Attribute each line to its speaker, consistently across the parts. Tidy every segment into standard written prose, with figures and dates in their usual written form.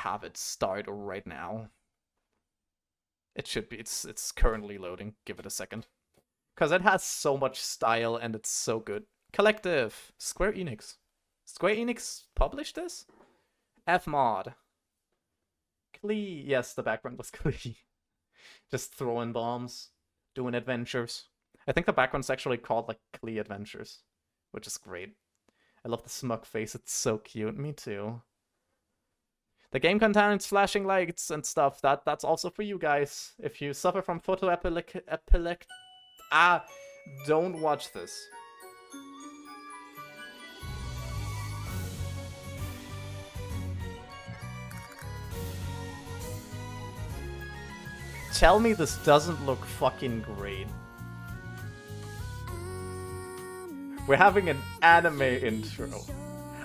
Speaker 1: have it start right now. It should be. It's currently loading. Give it a second. Because it has so much style and it's so good. Collective. Square Enix. Square Enix published this? Fmod. Klee. Yes, the background was Klee. Just throwing bombs. Doing adventures. I think the background's actually called like Klee Adventures. Which is great. I love the smug face. It's so cute. Me too. The game contains flashing lights and stuff. That's also for you guys. If you suffer from photoepileptic... don't watch this. Tell me this doesn't look fucking great. We're having an anime intro.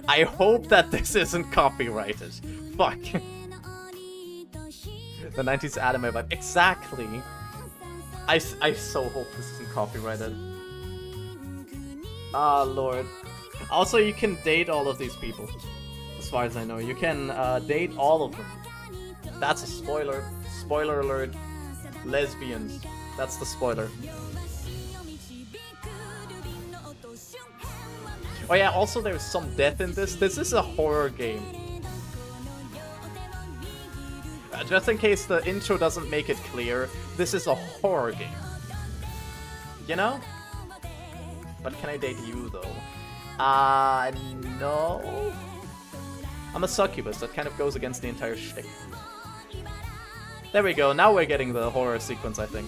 Speaker 1: I hope that this isn't copyrighted. Fuck. The 90s anime vibe. Exactly. I so hope this isn't copyrighted. Ah, Lord. Also, you can date all of these people. As far as I know. You can date all of them. That's a spoiler. Spoiler alert. Lesbians. That's the spoiler. Oh yeah, also there's some death in this. This is a horror game. Just in case the intro doesn't make it clear, this is a horror game. You know? But can I date you, though? No. I'm a succubus. That kind of goes against the entire shtick. There we go. Now we're getting the horror sequence, I think.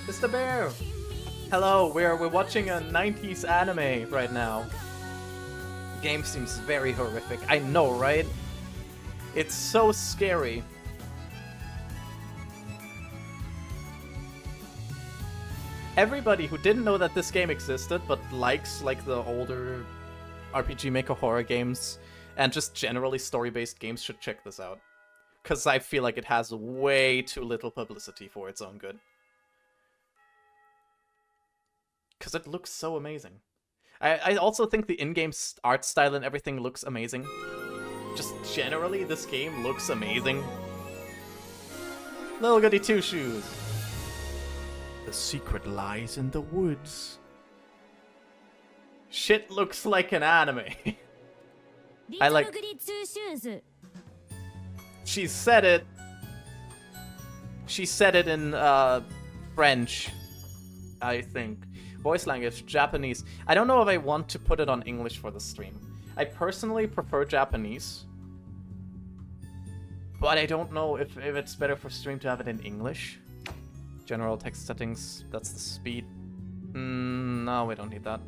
Speaker 1: Mr. Bear! Hello, we're watching a 90s anime right now. The game seems very horrific. I know, right? It's so scary. Everybody who didn't know that this game existed, but likes like the older RPG Maker horror games, and just generally story-based games should check this out. Because I feel like it has way too little publicity for its own good. Because it looks so amazing. I also think the in-game art style and everything looks amazing. Just generally, this game looks amazing. Little goody two-shoes. The secret lies in the woods. Shit looks like an anime. I like... She said it. She said it in, French, I think. Voice language, Japanese. I don't know if I want to put it on English for the stream. I personally prefer Japanese. But I don't know if it's better for stream to have it in English. General text settings, that's the speed. No, we don't need that.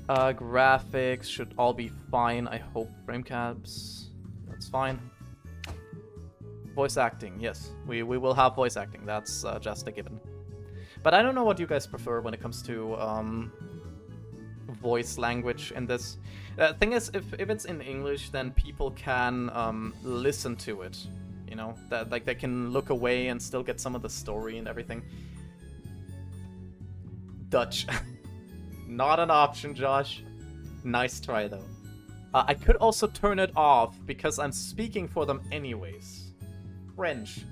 Speaker 1: Graphics should all be fine, I hope. Frame caps, that's fine. Voice acting, yes. We will have voice acting, that's just a given. But I don't know what you guys prefer when it comes to voice language in this. Thing is, if it's in English, then people can listen to it. You know, that like they can look away and still get some of the story and everything. Dutch. Not an option, Josh. Nice try, though. I could also turn it off because I'm speaking for them anyways. French.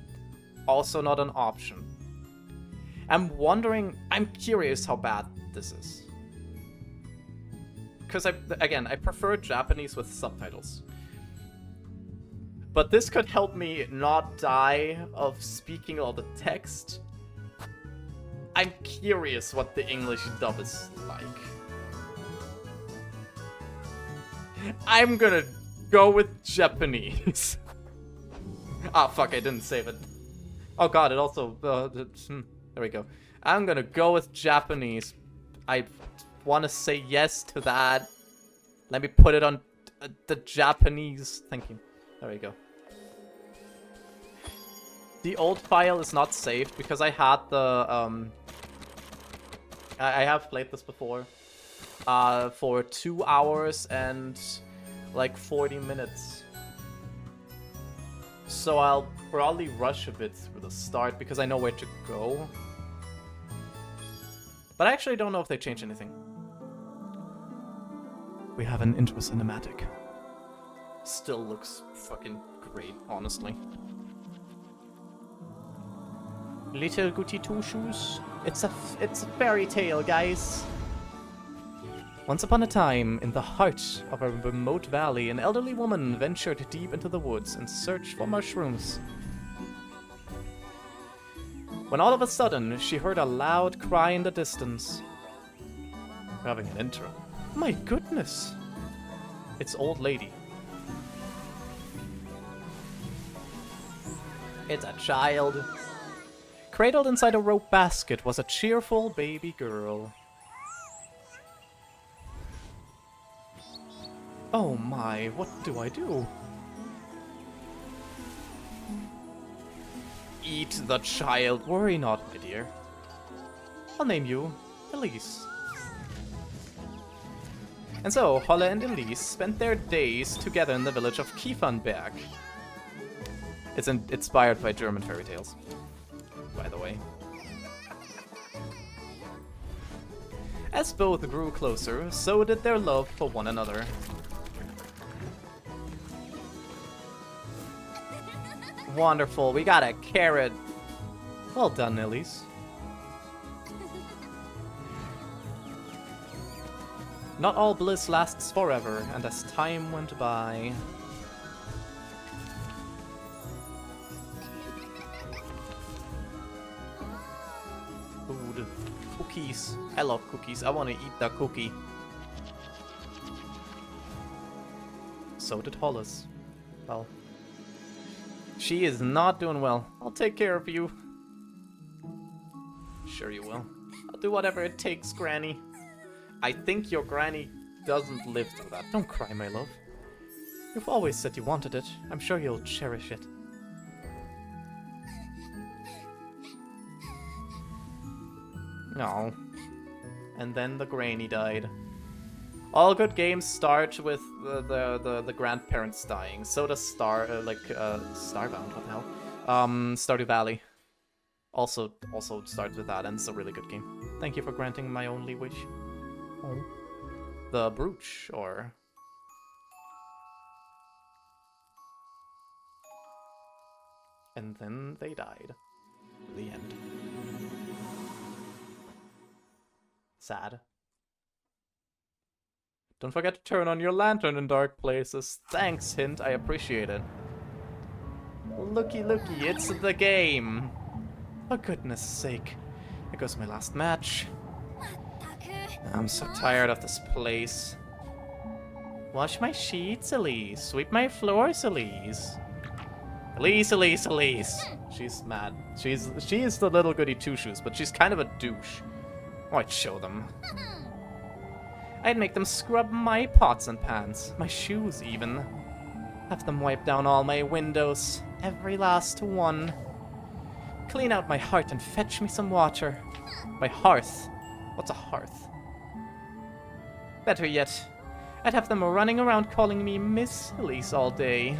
Speaker 1: Also not an option. I'm curious how bad this is. Because, again, I prefer Japanese with subtitles. But this could help me not die of speaking all the text. I'm curious what the English dub is like. I'm gonna go with Japanese. Ah, fuck, I didn't save it. Oh god, it also... there we go. I'm gonna go with Japanese. I want to say yes to that. Let me put it on the Japanese. Thank you. There we go. The old file is not saved because I had the... I have played this before. For 2 hours and like 40 minutes. So I'll probably rush a bit through the start because I know where to go. But I actually don't know if they changed anything. We have an intro cinematic. Still looks fucking great, honestly. Little Goody Two Shoes. It's a fairy tale, guys. Once upon a time, in the heart of a remote valley, an elderly woman ventured deep into the woods in search for mushrooms. When all of a sudden, she heard a loud cry in the distance. We're having an intro. My goodness! It's Old Lady. It's a child. Cradled inside a rope basket was a cheerful baby girl. Oh my, what do I do? Eat the child. Worry not, my dear. I'll name you Elise. And so, Holle and Elise spent their days together in the village of Kiefernberg. It's inspired by German fairy tales, by the way. As both grew closer, so did their love for one another. Wonderful, we got a carrot. Well done, Elise. Not all bliss lasts forever, and as time went by... Food. Cookies. I love cookies. I want to eat the cookie. So did Hollis. Well... She is not doing well. I'll take care of you. Sure you will. I'll do whatever it takes, Granny. I think your Granny doesn't live through that. Don't cry, my love. You've always said you wanted it. I'm sure you'll cherish it. No. And then the Granny died. All good games start with the grandparents dying. So does Starbound, what the hell? Stardew Valley. Also starts with that, and it's a really good game. Thank you for granting my only wish. Oh. The brooch, or... And then they died. The end. Sad. Don't forget to turn on your lantern in dark places. Thanks, Hint, I appreciate it. Looky, looky, it's the game. For goodness sake. Here goes my last match. I'm so tired of this place. Wash my sheets, Elise. Sweep my floors, Elise. Elise, Elise, Elise. She's mad. She is the little goody two-shoes, but she's kind of a douche. Oh, I'd show them. I'd make them scrub my pots and pans, my shoes even. Have them wipe down all my windows, every last one. Clean out my heart and fetch me some water. My hearth. What's a hearth? Better yet, I'd have them running around calling me Miss Elise all day.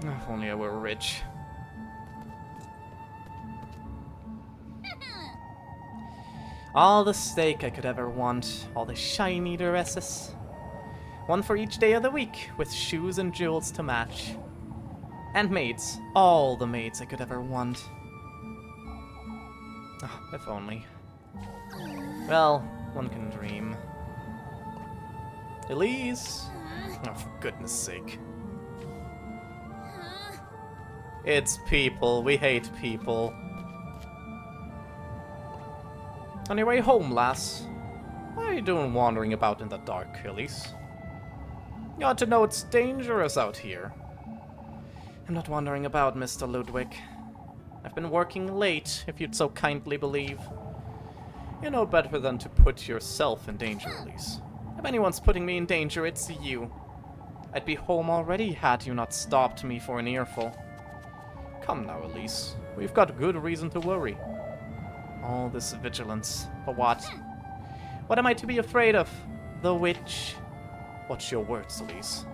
Speaker 1: If only I were rich. All the steak I could ever want, all the shiny dresses. One for each day of the week, with shoes and jewels to match. And maids, all the maids I could ever want. Oh, if only. Well, one can dream. Elise! Oh, for goodness sake. It's people, we hate people. On your way home, lass. What are you doing wandering about in the dark, Elise? You ought to know it's dangerous out here. I'm not wandering about, Mr. Ludwig. I've been working late, if you'd so kindly believe. You know better than to put yourself in danger, Elise. If anyone's putting me in danger, it's you. I'd be home already had you not stopped me for an earful. Come now, Elise. We've got good reason to worry. All this vigilance. For what? What am I to be afraid of? The witch. Watch your words, Elise.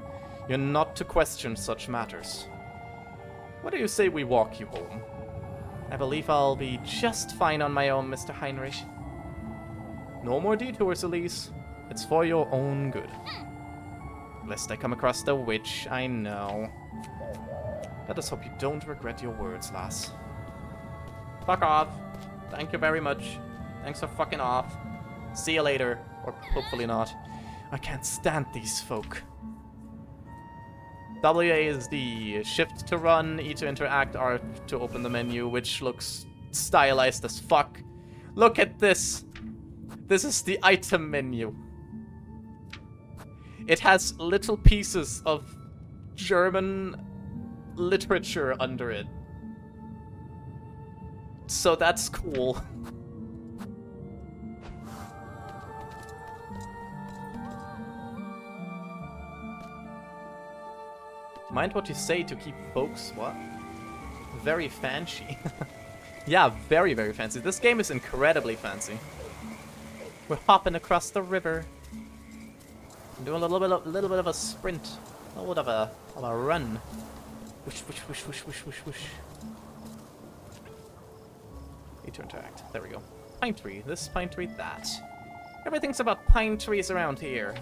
Speaker 1: You're not to question such matters. What do you say we walk you home? I believe I'll be just fine on my own, Mr. Heinrich. No more detours, Elise. It's for your own good. Lest I come across the witch, I know. Let us hope you don't regret your words, lass. Fuck off. Thank you very much. Thanks for fucking off. See you later. Or hopefully not. I can't stand these folk. WA is the shift to run, E to interact, R to open the menu, which looks stylized as fuck. Look at this! This is the item menu. It has little pieces of German literature under it. So that's cool. Mind what you say to keep folks, what? Very fancy. Yeah, very, very fancy. This game is incredibly fancy. We're hopping across the river. Doing a little bit of a sprint. A little bit of a run. Whoosh, whoosh, whoosh, whoosh, whoosh, whoosh, whoosh. Need to interact. There we go. Pine tree. This, pine tree, that. Everything's about pine trees around here.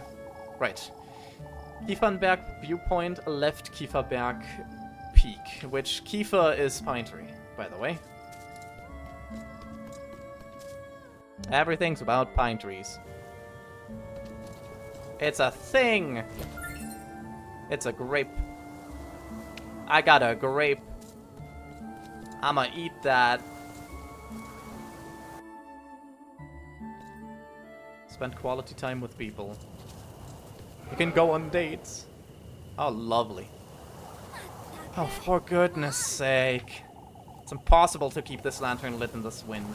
Speaker 1: Right. Kiefernberg viewpoint, left Kieferberg peak, which Kiefer is pine tree, by the way. Everything's about pine trees. It's a thing! It's a grape. I got a grape. I'ma eat that. Spend quality time with people. You can go on dates. Oh, lovely. Oh, for goodness sake. It's impossible to keep this lantern lit in this wind.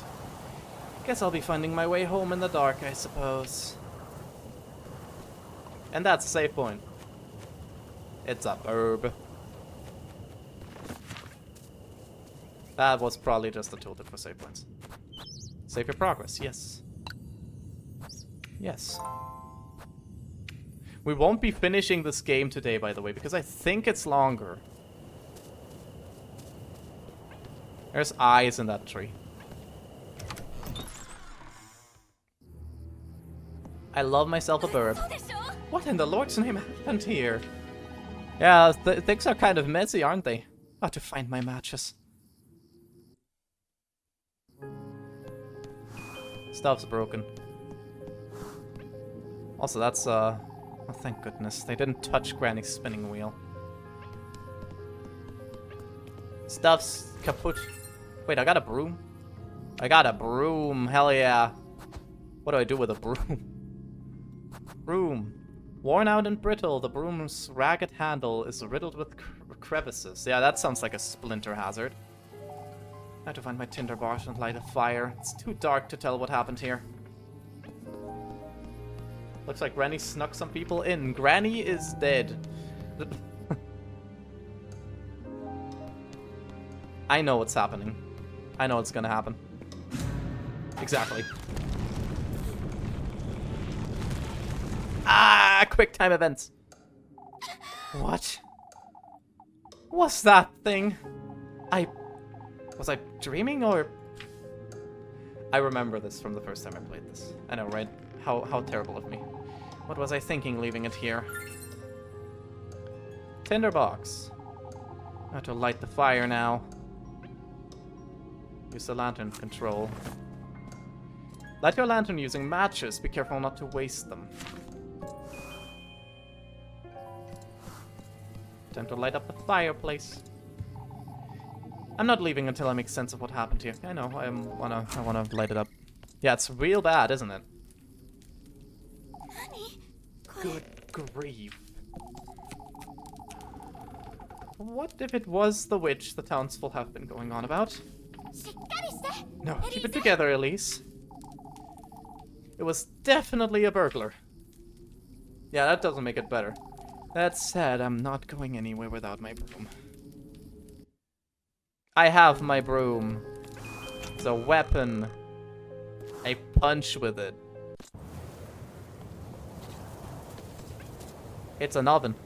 Speaker 1: Guess I'll be finding my way home in the dark, I suppose. And that's a save point. It's a burb. That was probably just a tooltip for save points. Save your progress, yes. Yes. We won't be finishing this game today, by the way, because I think it's longer. There's eyes in that tree. I love myself a bird. What in the Lord's name happened here? Yeah, things are kind of messy, aren't they? How to find my matches. Stuff's broken. Also, that's, oh, thank goodness. They didn't touch Granny's spinning wheel. Stuff's kaput. Wait, I got a broom? I got a broom. Hell yeah. What do I do with a broom? Broom. Worn out and brittle, the broom's ragged handle is riddled with crevices. Yeah, that sounds like a splinter hazard. I have to find my tinderbox and light a fire. It's too dark to tell what happened here. Looks like Granny snuck some people in. Granny is dead. I know what's happening. I know what's gonna happen. Exactly. Ah! Quick time events. What? What's that thing? Was I dreaming or... I remember this from the first time I played this. I know, right? How terrible of me. What was I thinking leaving it here? Tinderbox. I have to light the fire now. Use the lantern control. Light your lantern using matches. Be careful not to waste them. Time to light up the fireplace. I'm not leaving until I make sense of what happened here. I know, I wanna light it up. Yeah, it's real bad, isn't it? Good grief. What if it was the witch the townsfolk have been going on about? No, keep it together, Elise. It was definitely a burglar. Yeah, that doesn't make it better. That said, I'm not going anywhere without my broom. I have my broom. It's a weapon. I punch with it. It's an oven.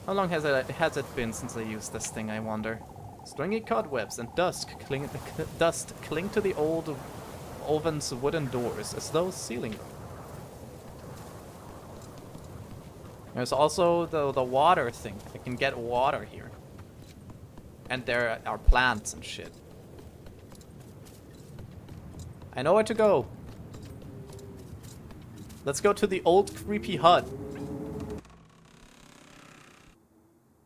Speaker 1: How long has it been since I used this thing, I wonder? Stringy cobwebs and dust cling to the old oven's wooden doors as though sealing them. There's also the water thing. I can get water here. And there are plants and shit. I know where to go. Let's go to the old creepy hut.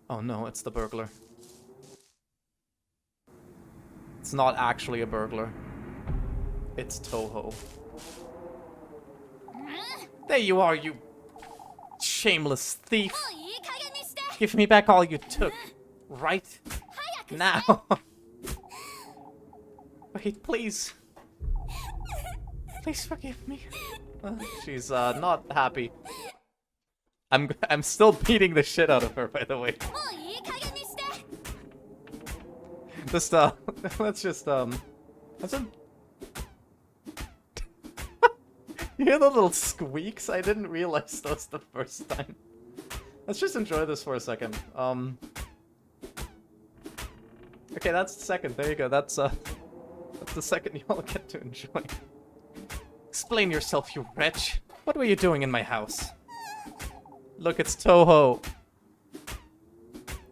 Speaker 1: Oh no, it's the burglar. It's not actually a burglar. It's Toho. There you are, you shameless thief. Give me back all you took. Right now. Wait, please. Please forgive me. She's not happy. I'm still beating the shit out of her, by the way. Just let's just You hear the little squeaks? I didn't realize those the first time. Let's just enjoy this for a second. Okay, that's the second. There you go. That's the second you all get to enjoy. Explain yourself, you wretch. What were you doing in my house? Look, it's Toho.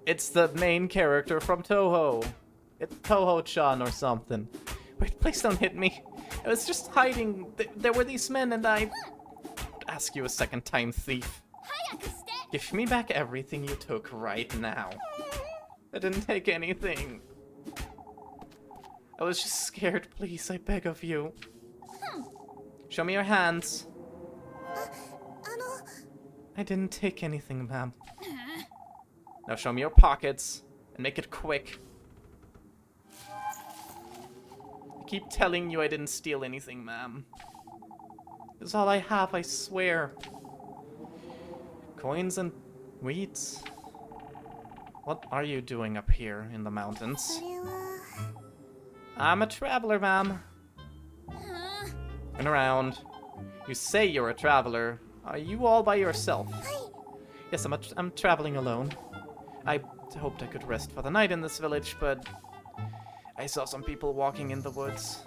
Speaker 1: It's the main character from Toho. It's Toho-chan or something. Wait, please don't hit me. I was just hiding. There were these men and I... Ask you a second time, thief. Give me back everything you took right now. I didn't take anything. I was just scared. Please, I beg of you. Show me your hands. I didn't take anything, ma'am. Now show me your pockets, and make it quick. I keep telling you I didn't steal anything, ma'am. It's all I have, I swear. Coins and weeds. What are you doing up here in the mountains? I'm a traveler, ma'am. And around. You say you're a traveler. Are you all by yourself? Yes, I'm traveling alone. I hoped I could rest for the night in this village, but I saw some people walking in the woods.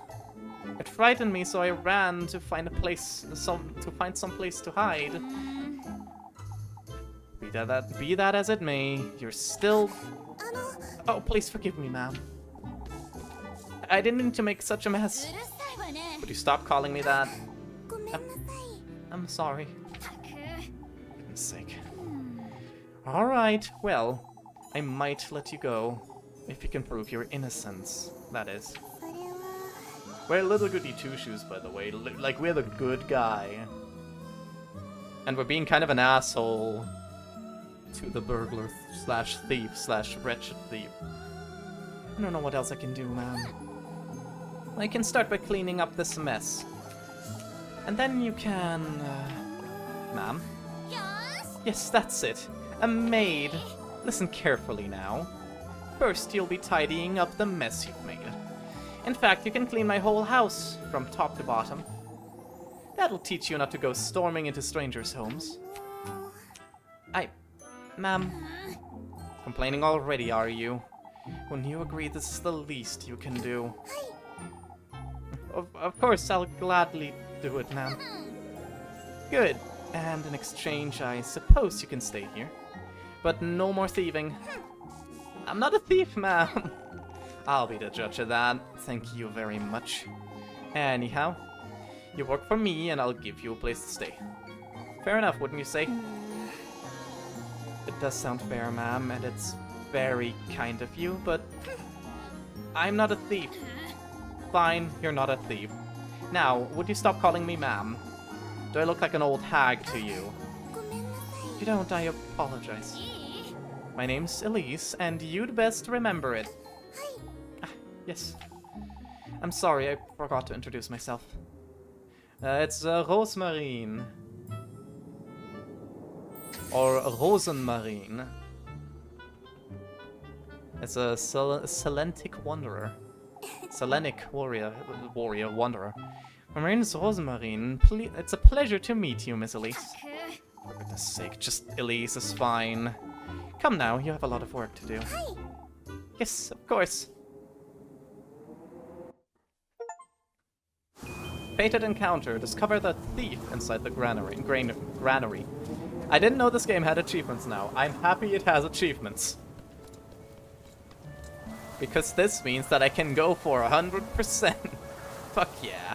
Speaker 1: It frightened me, so I ran to find a place, some place to hide. Be that as it may, you're still... Oh, please forgive me, ma'am. I didn't mean to make such a mess. Would you stop calling me that? I'm sorry. For goodness sake. Alright, well, I might let you go. If you can prove your innocence, that is. We're little goody two-shoes, by the way. Like, we're the good guy. And we're being kind of an asshole to the burglar slash thief slash wretched thief. I don't know what else I can do, ma'am. I can start by cleaning up this mess. And then you can... Ma'am? Yes, that's it. A maid. Listen carefully now. First, you'll be tidying up the mess you've made. In fact, you can clean my whole house, from top to bottom. That'll teach you not to go storming into strangers' homes. Ma'am... Complaining already, are you? When you agree this is the least you can do. Of course, I'll gladly do it, ma'am. Good. And in exchange, I suppose you can stay here. But no more thieving. I'm not a thief, ma'am. I'll be the judge of that. Thank you very much. Anyhow, you work for me and I'll give you a place to stay. Fair enough, wouldn't you say? It does sound fair, ma'am, and it's very kind of you, but I'm not a thief. Fine, you're not a thief. Now, would you stop calling me ma'am? Do I look like an old hag to you? If you don't, I apologize. My name's Elise, and you'd best remember it. Yes. I'm sorry, I forgot to introduce myself. It's Rosmarine. Or Rosenmarine. It's a Selenic wanderer. Selenic wanderer. My name is Rosemarine. It's a pleasure to meet you, Miss Elise. For goodness sake, just Elise is fine. Come now, you have a lot of work to do. Yes, of course. Fated encounter. Discover the thief inside the granary. I didn't know this game had achievements now. I'm happy it has achievements. Because this means that I can go for 100%. Fuck yeah.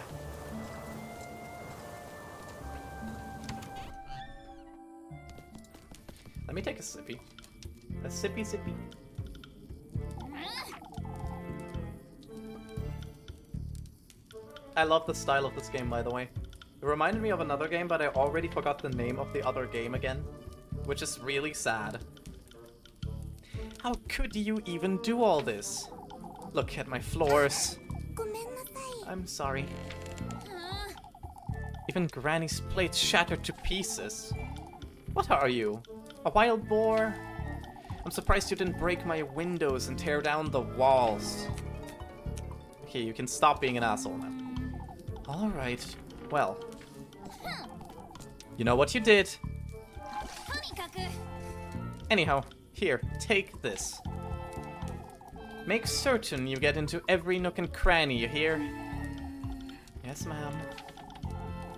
Speaker 1: Let me take a sippy. A sippy. I love the style of this game, by the way. It reminded me of another game, but I already forgot the name of the other game again. Which is really sad. How could you even do all this? Look at my floors. I'm sorry. Even Granny's plates shattered to pieces. What are you? A wild boar? I'm surprised you didn't break my windows and tear down the walls. Okay, you can stop being an asshole now. Alright, well. You know what you did. Anyhow, here, take this. Make certain you get into every nook and cranny, you hear? Yes, ma'am.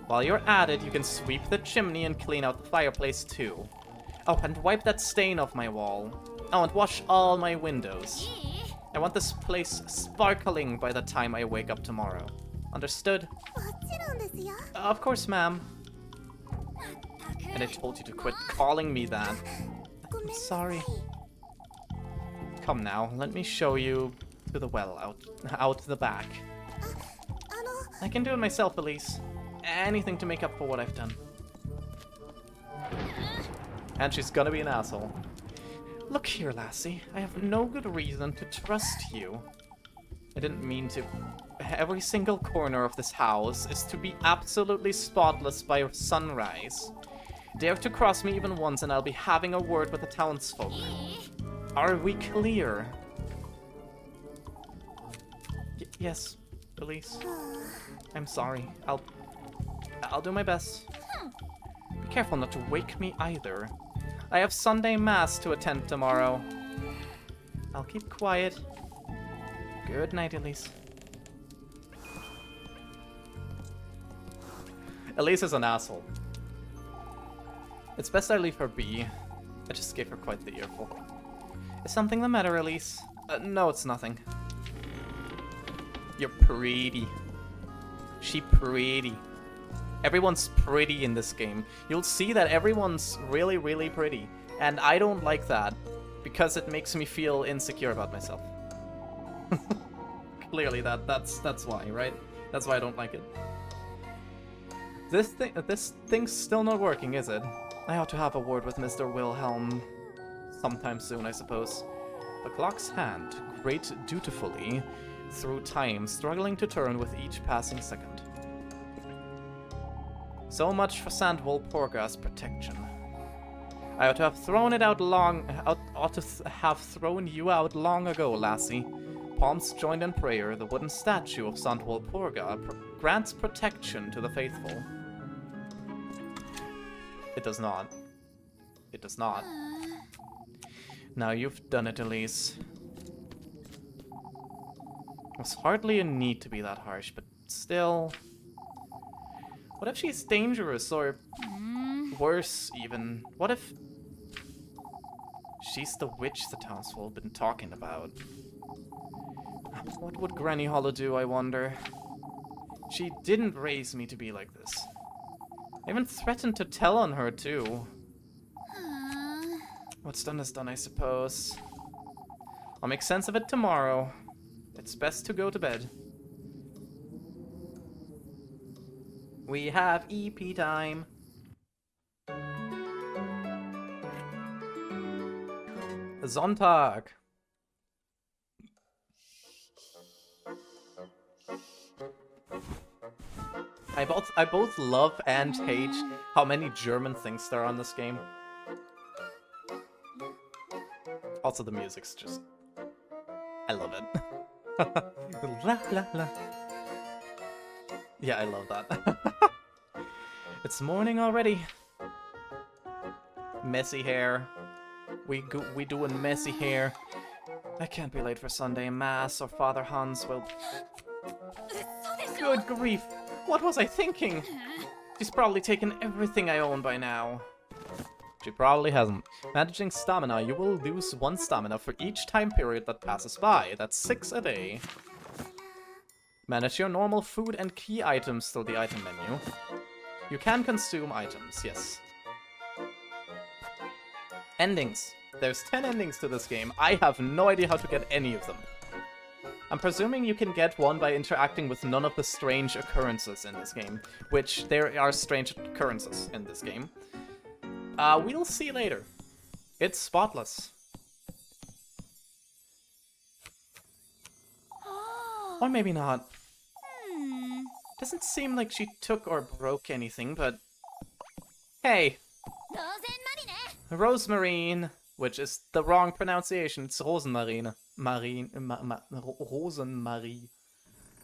Speaker 1: While you're at it, you can sweep the chimney and clean out the fireplace too. Oh, and wipe that stain off my wall. Oh, and wash all my windows. I want this place sparkling by the time I wake up tomorrow. Understood? Of course, ma'am. And I told you to quit calling me that. I'm sorry. Come now, let me show you to the well out the back. I can do it myself, Elise. Anything to make up for what I've done. And she's gonna be an asshole. Look here, lassie. I have no good reason to trust you. I didn't mean to. Every single corner of this house is to be absolutely spotless by sunrise. Dare to cross me even once and I'll be having a word with the townsfolk. Are we clear? Yes, Elise. I'm sorry. I'll do my best. Be careful not to wake me either. I have Sunday Mass to attend tomorrow. I'll keep quiet. Good night, Elise. Elise is an asshole. It's best I leave her be. I just gave her quite the earful. Is something the matter, Elise? No, it's nothing. You're pretty. She pretty. Everyone's pretty in this game. You'll see that everyone's really, really pretty. And I don't like that. Because it makes me feel insecure about myself. Clearly that's why, right? That's why I don't like it. This thing's still not working, is it? I ought to have a word with Mr. Wilhelm sometime soon, I suppose. The clock's hand, great dutifully through time, struggling to turn with each passing second. So much for Sandwall Porga's protection. I ought to have thrown you out long ago, lassie. Palms joined in prayer, the wooden statue of Sandwall Porga grants protection to the faithful. It does not. It does not. Now you've done it, Elise. There's hardly a need to be that harsh, but still... What if she's dangerous, or worse even? What if she's the witch the townsfolk have been talking about? What would Granny Hollow do, I wonder? She didn't raise me to be like this. I even threatened to tell on her, too. What's done is done, I suppose. I'll make sense of it tomorrow. It's best to go to bed. We have EP time. Sonntag. I both love and hate how many German things there are on this game. Also, the music's just... I love it. La, la, la. Yeah, I love that. It's morning already. Messy hair. We doing messy hair. I can't be late for Sunday Mass or Father Hans will... Good grief! What was I thinking? She's probably taken everything I own by now. She probably hasn't. Managing stamina, you will lose 1 stamina for each time period that passes by. That's 6 a day. Manage your normal food and key items through the item menu. You can consume items, yes. Endings. There's 10 endings to this game. I have no idea how to get any of them. I'm presuming you can get one by interacting with none of the strange occurrences in this game. Which, there are strange occurrences in this game. We'll see later. It's spotless. Or maybe not. Doesn't seem like she took or broke anything, but... Hey! Rosemarine! Which is the wrong pronunciation. It's Rosenmarine. Rosenmarie.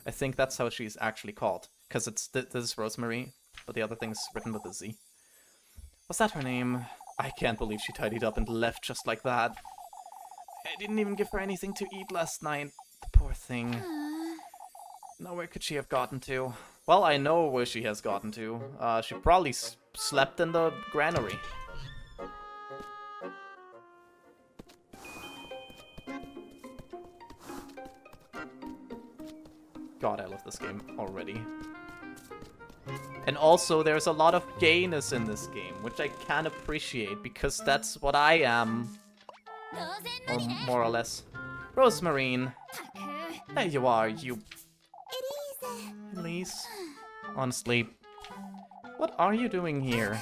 Speaker 1: I think that's how she's actually called. Because it's this is Rosemary, but the other thing's written with a Z. Was that her name? I can't believe she tidied up and left just like that. I didn't even give her anything to eat last night. The poor thing. Now where could she have gotten to? Well, I know where she has gotten to. She probably slept in the granary. God, I love this game already. And also, there's a lot of gayness in this game, which I can appreciate, because that's what I am. Or more or less. Rosemarine. There you are, you... Elise. Honestly, what are you doing here?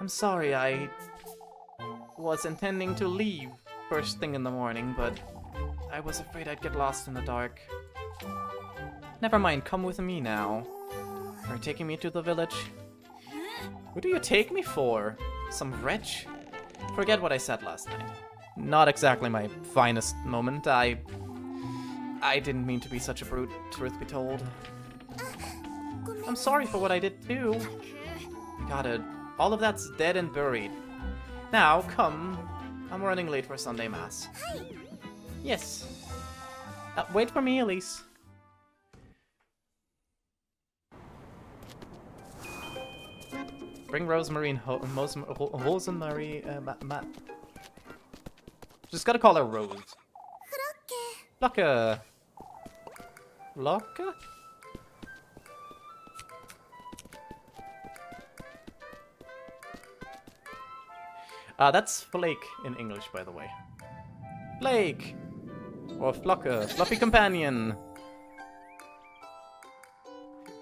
Speaker 1: I'm sorry, I was intending to leave first thing in the morning, but I was afraid I'd get lost in the dark. Never mind, come with me now. Are you taking me to the village? What do you take me for? Some wretch? Forget what I said last night. Not exactly my finest moment. I didn't mean to be such a brute, truth be told. I'm sorry for what I did too. Got it. All of that's dead and buried. Now, come. I'm running late for Sunday Mass. Yes. Wait for me, Elise. Bring Rosemary, just gotta call her Rose. Flocka. Flocka? That's Flake in English, by the way. Flake! Or Flocka, Fluffy Companion.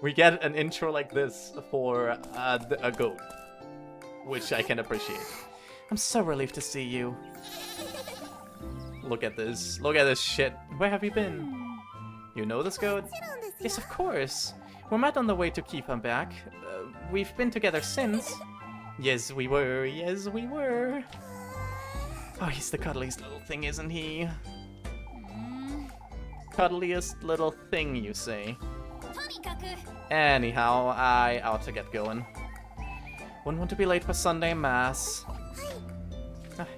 Speaker 1: We get an intro like this for a goat, which I can appreciate. I'm so relieved to see you. Look at this. Look at this shit. Where have you been? You know this goat? Yes, of course. We met on the way to keep him back. We've been together since. Yes, we were. Yes, we were. Oh, he's the cuddliest little thing, isn't he? Cuddliest little thing, you say? Anyhow, I ought to get going. Wouldn't want to be late for Sunday Mass.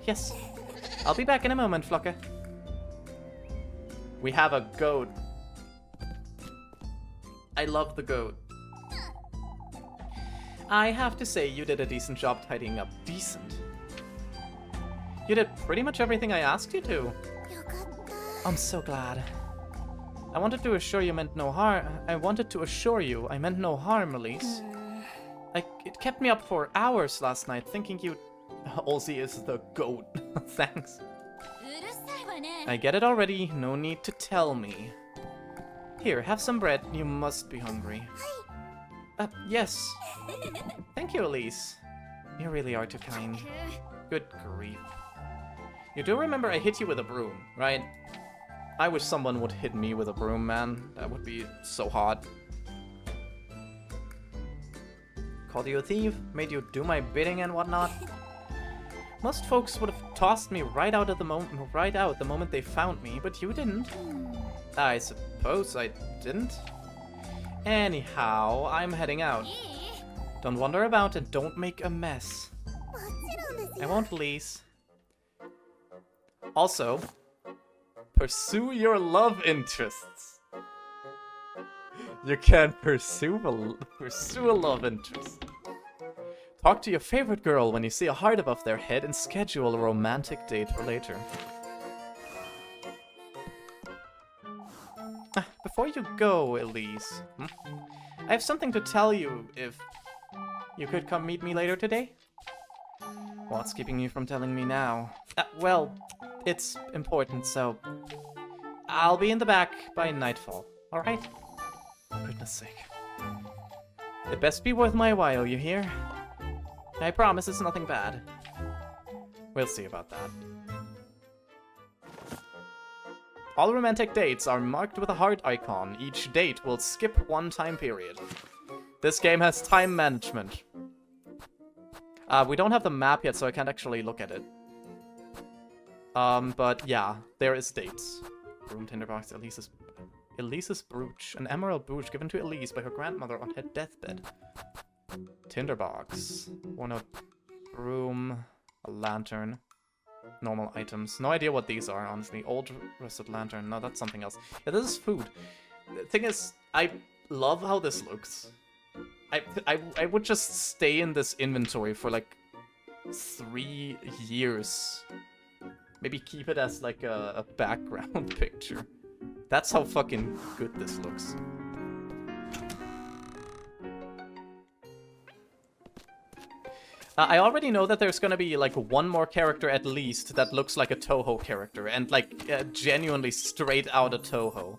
Speaker 1: Yes. I'll be back in a moment, Flocka. We have a goat. I love the goat. I have to say, you did a decent job tidying up. Decent. You did pretty much everything I asked you to. I'm so glad. I wanted to assure you meant no harm. I meant no harm, Elise. It kept me up for hours last night thinking you... Olsie is the goat. Thanks. I get it already. No need to tell me. Here, have some bread. You must be hungry. Yes. Thank you, Elise. You really are too kind. Good grief. You do remember I hit you with a broom, right? I wish someone would hit me with a broom, man. That would be so hot. Called you a thief, made you do my bidding and whatnot. Most folks would have tossed me right out the moment they found me, but you didn't. I suppose I didn't. Anyhow, I'm heading out. Don't wander about and don't make a mess. I won't, Elise. Also, pursue your love interests. You can pursue a love interest. Talk to your favorite girl when you see a heart above their head and schedule a romantic date for later. Before you go, Elise, I have something to tell you. If you could come meet me later today? What's keeping you from telling me now? Well, it's important, so I'll be in the back by nightfall, alright? For goodness sake. It best be worth my while, you hear? I promise it's nothing bad. We'll see about that. All romantic dates are marked with a heart icon. Each date will skip one time period. This game has time management. We don't have the map yet, so I can't actually look at it. But yeah, there is dates. Room tinderbox, Elise's brooch. An emerald brooch given to Elise by her grandmother on her deathbed. Tinderbox. Worn out broom. A lantern. Normal items. No idea what these are, honestly. Old rusted lantern. No, that's something else. Yeah, this is food. The thing is, I love how this looks. I would just stay in this inventory for like 3 years. Maybe keep it as like a background picture. That's how fucking good this looks. I already know that there's gonna be like one more character at least that looks like a Toho character and like genuinely straight out of Toho.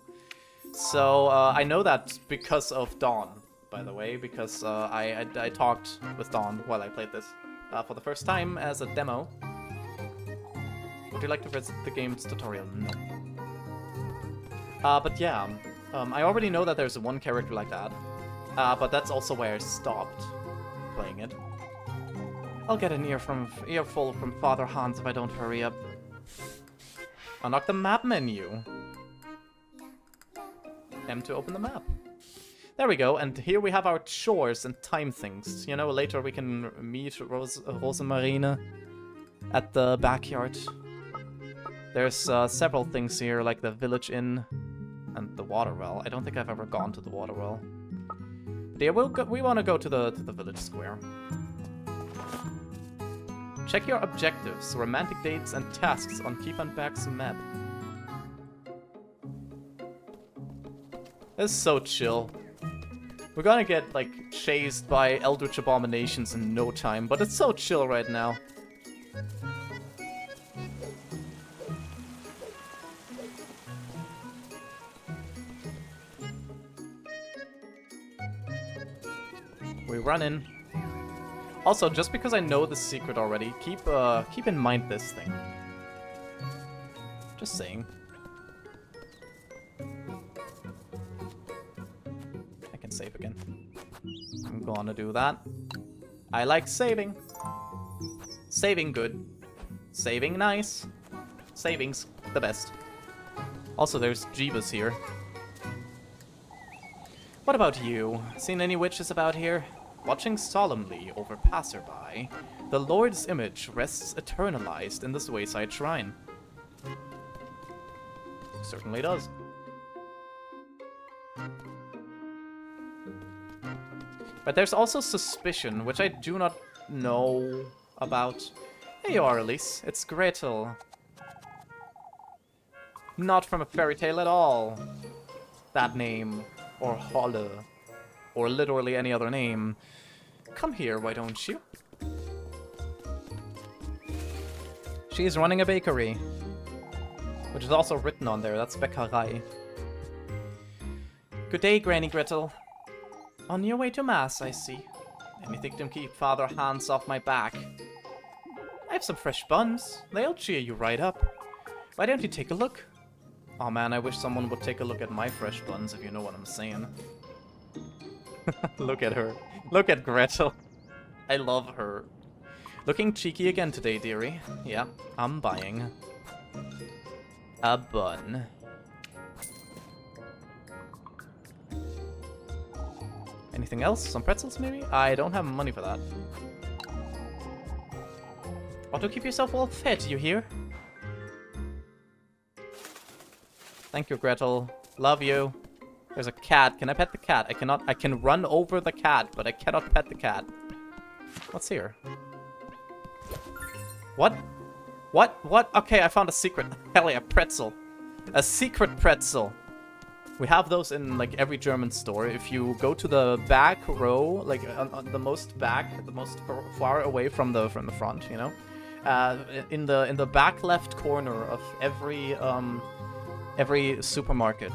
Speaker 1: So I know that because of Dawn, by the way, because I talked with Dawn while I played this for the first time as a demo. Would you like to visit the game's tutorial? No. But yeah, I already know that there's one character like that, but that's also where I stopped playing it. I'll get an earful from Father Hans if I don't hurry up. Unlock the map menu. M to open the map. There we go, and here we have our chores and time things. You know, later we can meet Rosa Marina at the backyard. There's several things here, like the village inn and the water well. I don't think I've ever gone to the water well. But yeah, we want to go to the village square. Check your objectives, romantic dates, and tasks on Keep on Back's map. This is so chill. We're gonna get, like, chased by eldritch abominations in no time, but it's so chill right now. We run in. Also, just because I know the secret already, keep in mind this thing. Just saying. I can save again. I'm gonna do that. I like saving. Saving good. Saving nice. Saving's the best. Also, there's Jeebus here. What about you? Seen any witches about here? Watching solemnly over passerby, the Lord's image rests eternalized in this wayside shrine. Certainly does. But there's also suspicion, which I do not know about. Here you are, Elise. It's Gretel. Not from a fairy tale at all. That name, or Holle, or literally any other name. Come here, why don't you? She's running a bakery, which is also written on there. That's Bäckerei. Good day, Granny Gretel. On your way to Mass, I see. Anything to keep Father Hans off my back. I have some fresh buns. They'll cheer you right up. Why don't you take a look? Oh man, I wish someone would take a look at my fresh buns, if you know what I'm saying. Look at her. Look at Gretel. I love her. Looking cheeky again today, dearie. Yeah, I'm buying a bun. Anything else? Some pretzels, maybe? I don't have money for that. Want to keep yourself well fed, you hear? Thank you, Gretel. Love you. There's a cat. Can I pet the cat? I cannot. I can run over the cat, but I cannot pet the cat. What's here? What? What? Okay, I found a secret. Hell yeah, pretzel. A secret pretzel. We have those in, like, every German store. If you go to the back row, like, on the most back, the most far away from the front, you know? In the back left corner of every supermarket,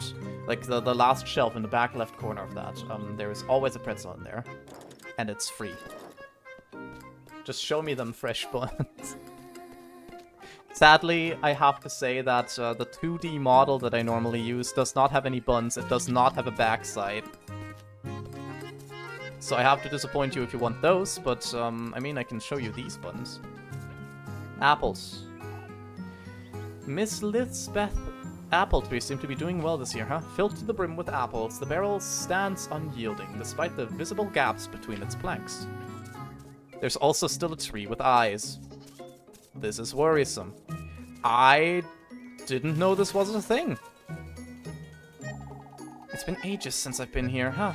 Speaker 1: like the last shelf in the back left corner of that, there is always a pretzel in there, and it's free. Just show me them fresh buns. Sadly, I have to say that the 2D model that I normally use does not have any buns. It does not have a backside. So I have to disappoint you if you want those, but I mean, I can show you these buns. Apples. Miss Lisbeth apple tree seem to be doing well this year, huh? Filled to the brim with apples, the barrel stands unyielding, despite the visible gaps between its planks. There's also still a tree with eyes. This is worrisome. I didn't know this was a thing. It's been ages since I've been here, huh?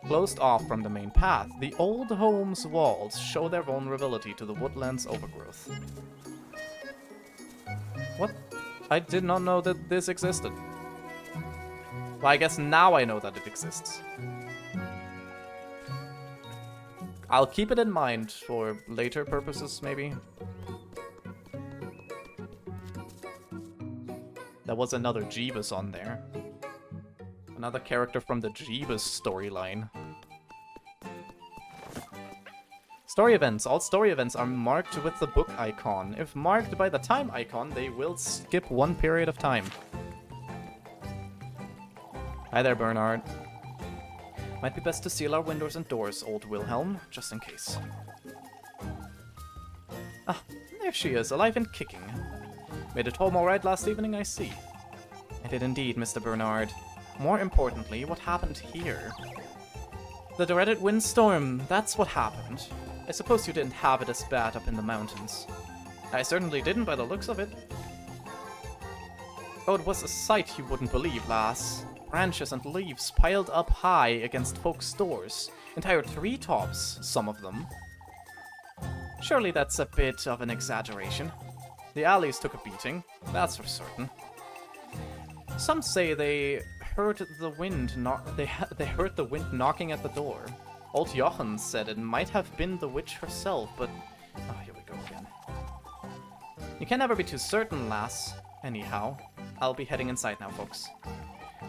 Speaker 1: Closed off from the main path, the old home's walls show their vulnerability to the woodland's overgrowth. What? I did not know that this existed. Well, I guess now I know that it exists. I'll keep it in mind for later purposes, maybe. There was another Jeebus on there. Another character from the Jeebus storyline. Story events. All story events are marked with the book icon. If marked by the time icon, they will skip one period of time. Hi there, Bernard. Might be best to seal our windows and doors, old Wilhelm, just in case. Ah, there she is, alive and kicking. Made it home all right last evening, I see. I did indeed, Mr. Bernard. More importantly, what happened here? The dreaded windstorm, that's what happened. I suppose you didn't have it as bad up in the mountains. I certainly didn't by the looks of it. Oh, it was a sight you wouldn't believe, lass. Branches and leaves piled up high against folks' doors. Entire treetops, some of them. Surely that's a bit of an exaggeration. The alleys took a beating, that's for certain. Some say they heard the wind they heard the wind knocking at the door. Old Jochen said it might have been the witch herself, but... Oh, here we go again. You can never be too certain, lass. Anyhow, I'll be heading inside now, folks.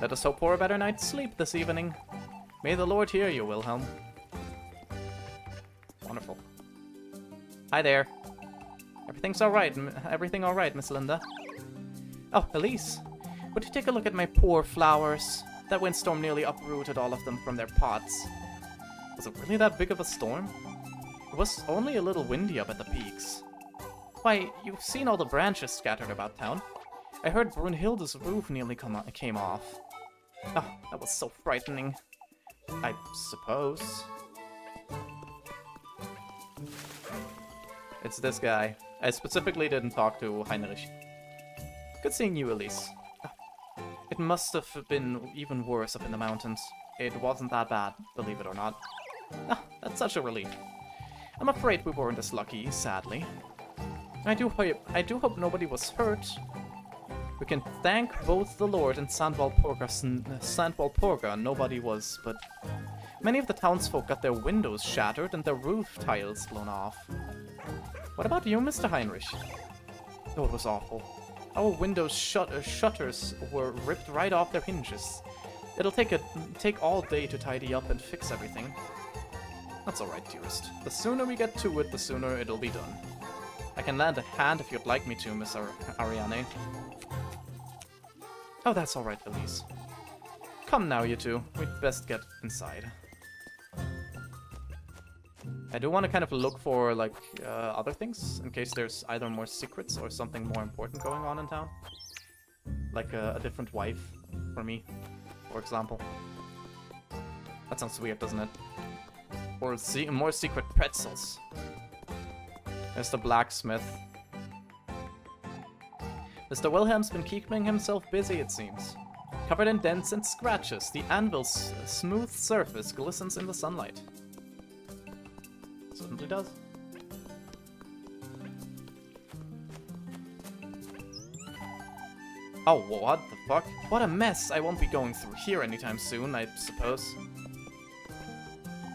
Speaker 1: Let us hope for a better night's sleep this evening. May the Lord hear you, Wilhelm. Wonderful. Hi there. Everything all right, Miss Linda? Oh, Elise. Would you take a look at my poor flowers? That windstorm nearly uprooted all of them from their pots. Was it really that big of a storm? It was only a little windy up at the peaks. Why, you've seen all the branches scattered about town. I heard Brunhilde's roof nearly came off. Oh, that was so frightening. I suppose. It's this guy. I specifically didn't talk to Heinrich. Good seeing you, Elise. Oh, it must have been even worse up in the mountains. It wasn't that bad, believe it or not. Ah, that's such a relief. I'm afraid we weren't as lucky, sadly. I do hope nobody was hurt. We can thank both the Lord and Sandwalpurga nobody was, but many of the townsfolk got their windows shattered and their roof tiles blown off. What about you, Mr. Heinrich? Oh, it was awful. Our windows shutters were ripped right off their hinges. It'll take all day to tidy up and fix everything. That's alright, dearest. The sooner we get to it, the sooner it'll be done. I can lend a hand if you'd like me to, Miss Ariane. Oh, that's alright, Elise. Come now, you two. We'd best get inside. I do want to kind of look for, like, other things, in case there's either more secrets or something more important going on in town. Like a different wife for me, for example. That sounds weird, doesn't it? Or more secret pretzels. There's the blacksmith. Mr. Wilhelm's been keeping himself busy, it seems. Covered in dents and scratches, the anvil's smooth surface glistens in the sunlight. Certainly does. Oh, what the fuck? What a mess! I won't be going through here anytime soon, I suppose.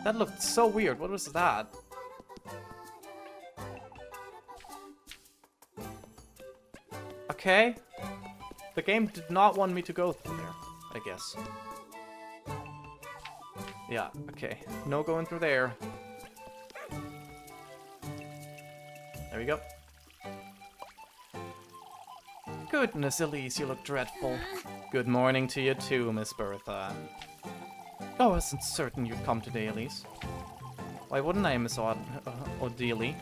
Speaker 1: That looked so weird. What was that? Okay. The game did not want me to go through there, I guess. Yeah, okay. No going through there. There we go. Goodness, Elise, you look dreadful. Good morning to you too, Miss Bertha. I wasn't certain you'd come today, Elise. Why wouldn't I, Miss Odelie?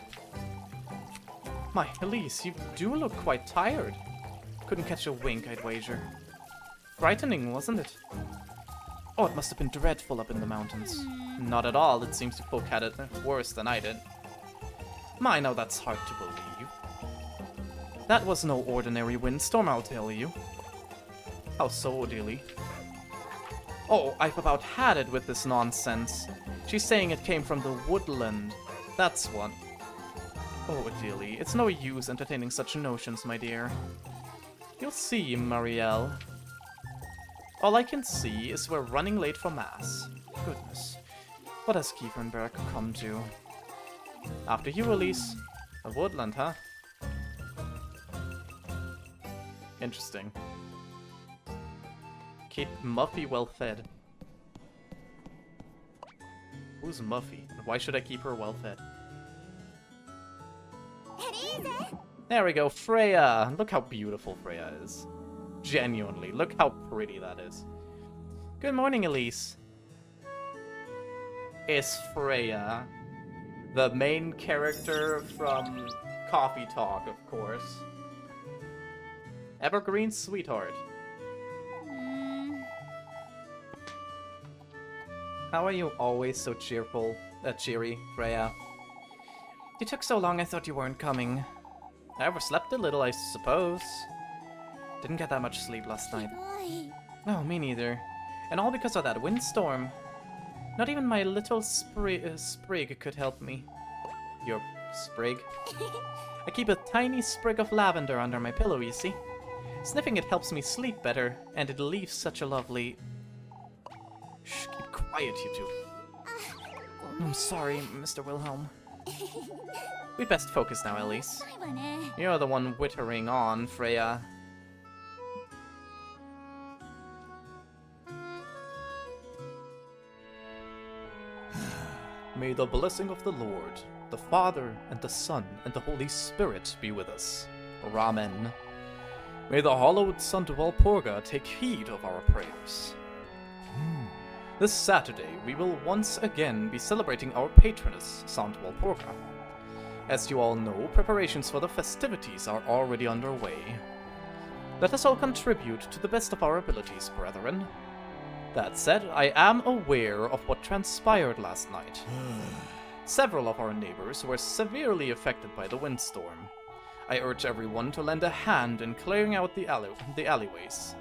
Speaker 1: My, Elise, you do look quite tired. Couldn't catch a wink, I'd wager. Frightening, wasn't it? Oh, it must have been dreadful up in the mountains. Not at all, it seems you folk had it worse than I did. My, now that's hard to believe. That was no ordinary windstorm, I'll tell you. How so, Odelie? Oh, I've about had it with this nonsense. She's saying it came from the woodland. That's what. Oh, Odelie, it's no use entertaining such notions, my dear. You'll see, Marielle. All I can see is we're running late for Mass. Goodness. What has Kiefernberg come to? After you, Elise. A woodland, huh? Interesting. Keep Muffy well fed. Who's Muffy? And why should I keep her well fed? There we go, Freya! Look how beautiful Freya is. Genuinely, look how pretty that is. Good morning, Elise. Is Freya the main character from Coffee Talk, of course. Evergreen Sweetheart. How are you always so cheery, Freya? You took so long I thought you weren't coming. I overslept a little, I suppose. Didn't get that much sleep last night. No, me neither. And all because of that windstorm. Not even my little sprig could help me. Your sprig? I keep a tiny sprig of lavender under my pillow, you see. Sniffing it helps me sleep better, and it leaves such a lovely... Shh, keep quiet, you two. I'm sorry, Mr. Wilhelm. We'd best focus now, Elise. You're the one wittering on, Freya. May the blessing of the Lord, the Father, and the Son, and the Holy Spirit be with us. Amen. May the hallowed Sant Walpurga take heed of our prayers. This Saturday, we will once again be celebrating our patroness, Sant Walpurga. As you all know, preparations for the festivities are already underway. Let us all contribute to the best of our abilities, brethren. That said, I am aware of what transpired last night. Several of our neighbors were severely affected by the windstorm. I urge everyone to lend a hand in clearing out the alleyways.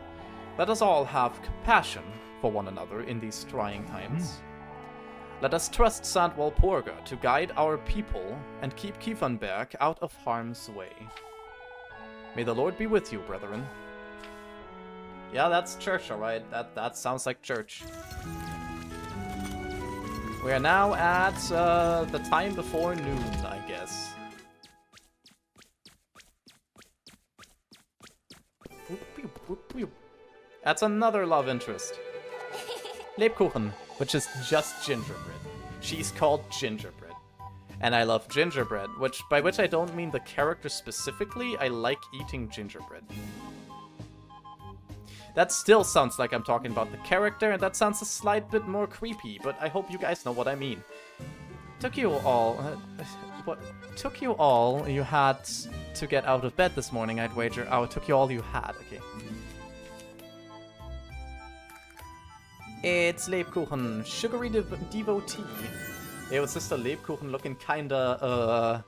Speaker 1: Let us all have compassion for one another in these trying times. Let us trust Sant Walpurga to guide our people and keep Kiefernberg out of harm's way. May the Lord be with you, brethren. Yeah, that's church, alright. That sounds like church. We are now at the time before noon, I guess. That's another love interest. Lebkuchen, which is just gingerbread. She's called Gingerbread. And I love gingerbread, by which I don't mean the character specifically, I like eating gingerbread. That still sounds like I'm talking about the character, and that sounds a slight bit more creepy, but I hope you guys know what I mean. Took you all you had to get out of bed this morning, I'd wager. Oh, it took you all you had, okay. It's Lebkuchen, sugary devotee. Hey, was Sister Lebkuchen looking kinda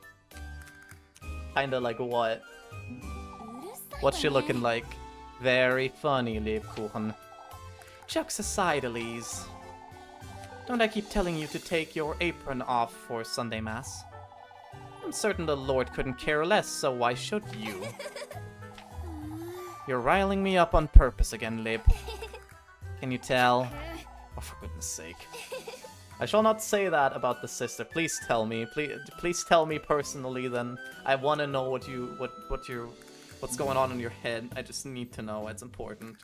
Speaker 1: like what? What's she looking like? Very funny, Lebkuchen. Jokes aside, Elise. Don't I keep telling you to take your apron off for Sunday Mass? I'm certain the Lord couldn't care less, so why should you? You're riling me up on purpose again, Lib. Can you tell? Oh, for goodness sake. I shall not say that about the sister. Please tell me. Please tell me personally. Then I want to know what's going on in your head. I just need to know. It's important.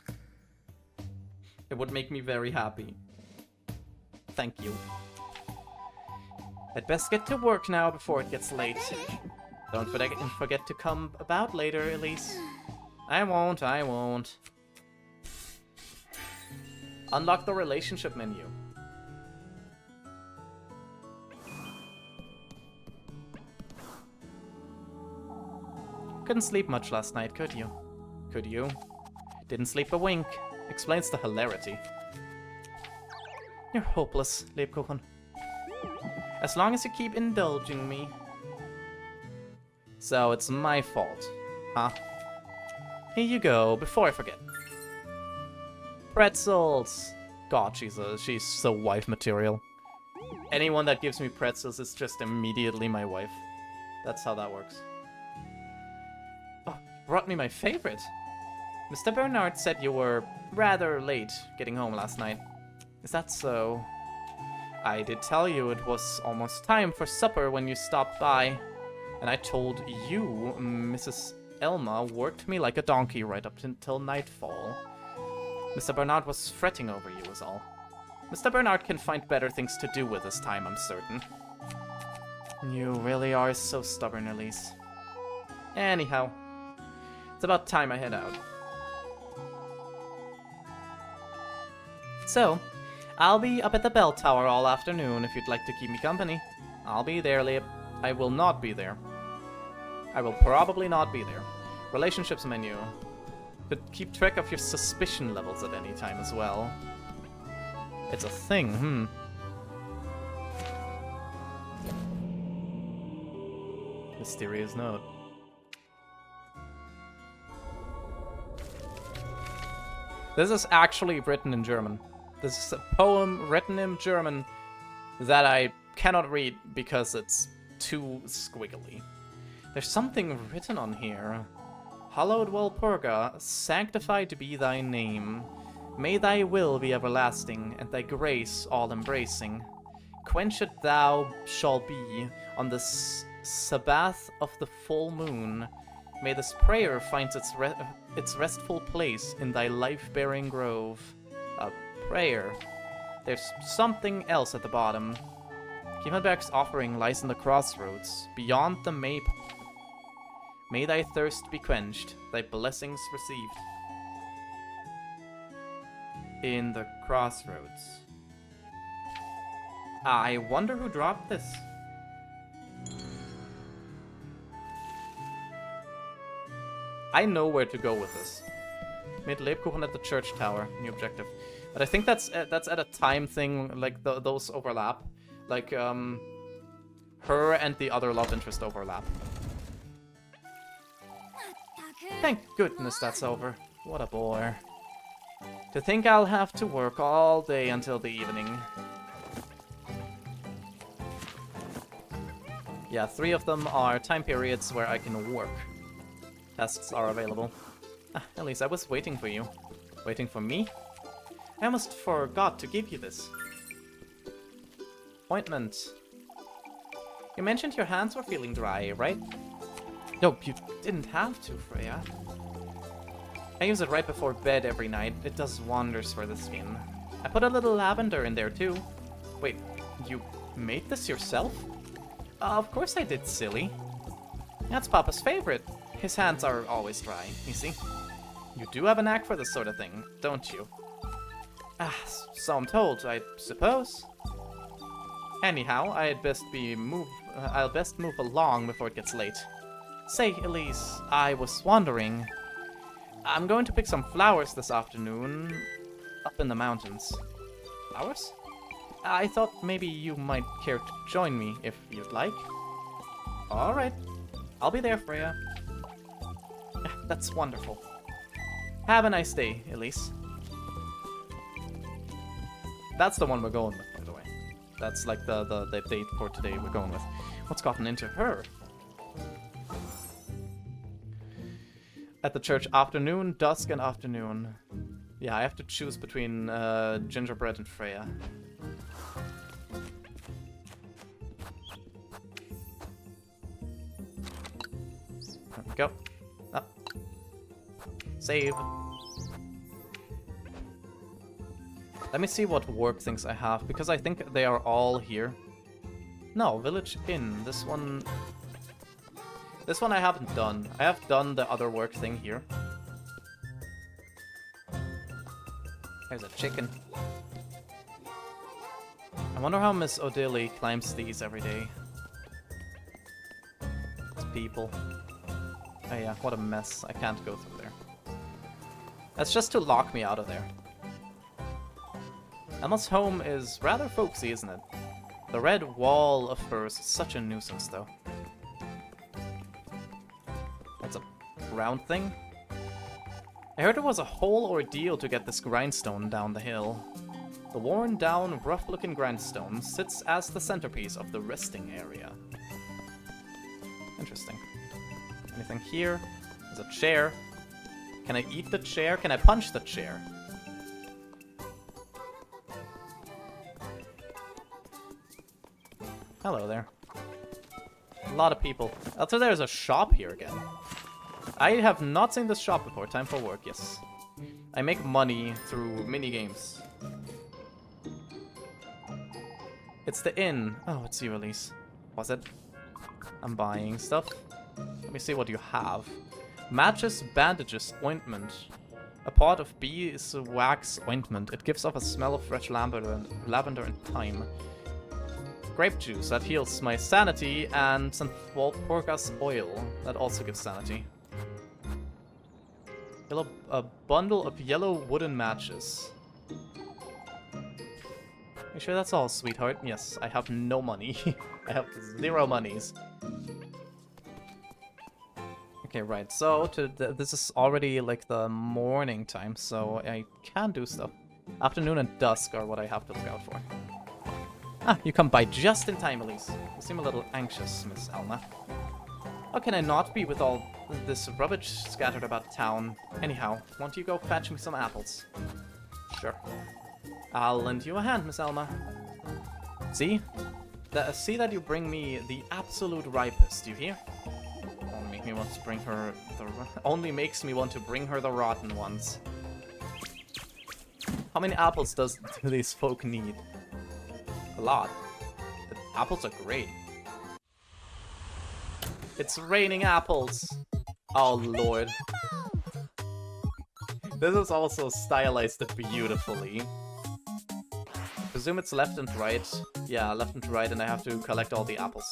Speaker 1: It would make me very happy. Thank you. I'd best get to work now before it gets late. Don't forget to come about later, Elise. I won't. Unlock the relationship menu. Couldn't sleep much last night, could you? Could you? Didn't sleep a wink. Explains the hilarity. You're hopeless, Lebkuchen. As long as you keep indulging me. So it's my fault, huh? Here you go, before I forget. Pretzels! God, she's so wife material. Anyone that gives me pretzels is just immediately my wife. That's how that works. Oh, brought me my favorite. Mr. Bernard said you were rather late getting home last night. Is that so? I did tell you it was almost time for supper when you stopped by. And I told you Mrs. Elma worked me like a donkey right up until nightfall. Mr. Bernard was fretting over you was all. Mr. Bernard can find better things to do with his time, I'm certain. You really are so stubborn, Elise. Anyhow, it's about time I head out. So, I'll be up at the bell tower all afternoon if you'd like to keep me company. I'll be there, Lib. I will not be there. I will probably not be there. Relationships menu. But keep track of your suspicion levels at any time as well. It's a thing, Mysterious note. This is actually written in German. This is a poem written in German that I cannot read because it's too squiggly. There's something written on here. Hallowed Walpurga, sanctified be thy name. May thy will be everlasting, and thy grace all-embracing. Quenched thou shall be on the Sabbath of the full moon. May this prayer find its restful place in thy life-bearing grove. A prayer. There's something else at the bottom. Kiemenberg's offering lies in the crossroads, beyond the maypole. May thy thirst be quenched, thy blessings received. In the crossroads. I wonder who dropped this. I know where to go with this. Made Lebkuchen at the church tower, new objective. But I think that's at a time thing, like those overlap. Like, her and the other love interest overlap. Thank goodness that's over. What a bore. To think I'll have to work all day until the evening. Yeah, 3 of them are time periods where I can work. Tasks are available. Ah, at least I was waiting for you. Waiting for me? I almost forgot to give you this. Ointment. You mentioned your hands were feeling dry, right? No, you didn't have to, Freya. I use it right before bed every night. It does wonders for the skin. I put a little lavender in there too. Wait, you made this yourself? Of course I did, silly. That's Papa's favorite. His hands are always dry, you see. You do have a knack for this sort of thing, don't you? Ah, so I'm told, I suppose. Anyhow, I'll best move along before it gets late. Say, Elise, I was wondering. I'm going to pick some flowers this afternoon up in the mountains. Flowers? I thought maybe you might care to join me if you'd like. Alright. I'll be there, Freya. That's wonderful. Have a nice day, Elise. That's the one we're going with, by the way. That's like the date for today we're going with. What's gotten into her? At the church, afternoon, dusk, and afternoon. Yeah, I have to choose between Gingerbread and Freya. There we go. Up. Save. Let me see what work things I have, because I think they are all here. No, Village Inn. This one I haven't done. I have done the other work thing here. There's a chicken. I wonder how Miss Odile climbs these every day. It's people. Oh yeah, what a mess. I can't go through there. That's just to lock me out of there. Emma's home is rather folksy, isn't it? The red wall of furs is such a nuisance, though. That's a round thing? I heard it was a whole ordeal to get this grindstone down the hill. The worn-down, rough-looking grindstone sits as the centerpiece of the resting area. Interesting. Anything here? There's a chair. Can I eat the chair? Can I punch the chair? Hello there. A lot of people. Also, there's a shop here again. I have not seen this shop before. Time for work, yes. I make money through mini-games. It's the inn. Oh, it's you, Elise. Was it? I'm buying stuff. Let me see what you have. Matches, bandages, ointment. A pot of beeswax ointment. It gives off a smell of fresh lavender and thyme. Grape juice, that heals my sanity, and some Walpurgis oil, that also gives sanity. A bundle of yellow wooden matches. You sure that's all, sweetheart? Yes, I have no money. I have 0 monies. Okay, right, so this is already like the morning time, so I can do stuff. Afternoon and dusk are what I have to look out for. Ah, you come by just in time, Elise. You seem a little anxious, Miss Elma. How can I not be with all this rubbish scattered about town? Anyhow, won't you go fetch me some apples? Sure. I'll lend you a hand, Miss Elma. See? See that you bring me the absolute ripest, you hear? Only makes me want to bring her the rotten ones. How many apples do these folk need? A lot. The apples are great. It's raining apples. Oh lord. This is also stylized beautifully. Presume it's left and right. Yeah, left and right, and I have to collect all the apples.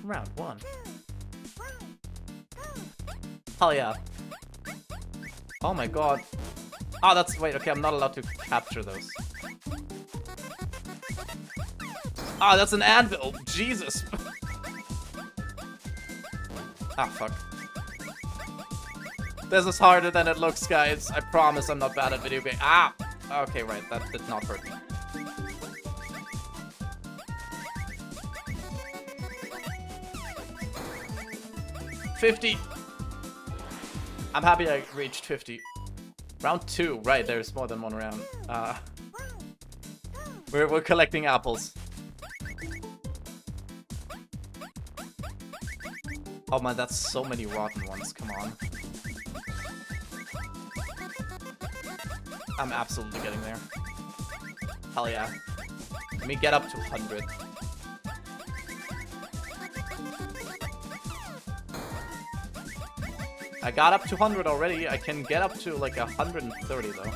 Speaker 1: Round 1. Hell yeah. Oh my god. Oh, that's... Wait, okay, I'm not allowed to capture those. Ah, that's an anvil! Jesus! Ah, fuck. This is harder than it looks, guys. I promise I'm not bad at video game. Ah! Okay, right, that did not hurt me. $50! I'm happy I reached 50. Round 2, right, there's more than one round. We're collecting apples. Oh man, that's so many rotten ones, come on. I'm absolutely getting there. Hell yeah. Let me get up to 100. I got up to 100 already. I can get up to like 130 though.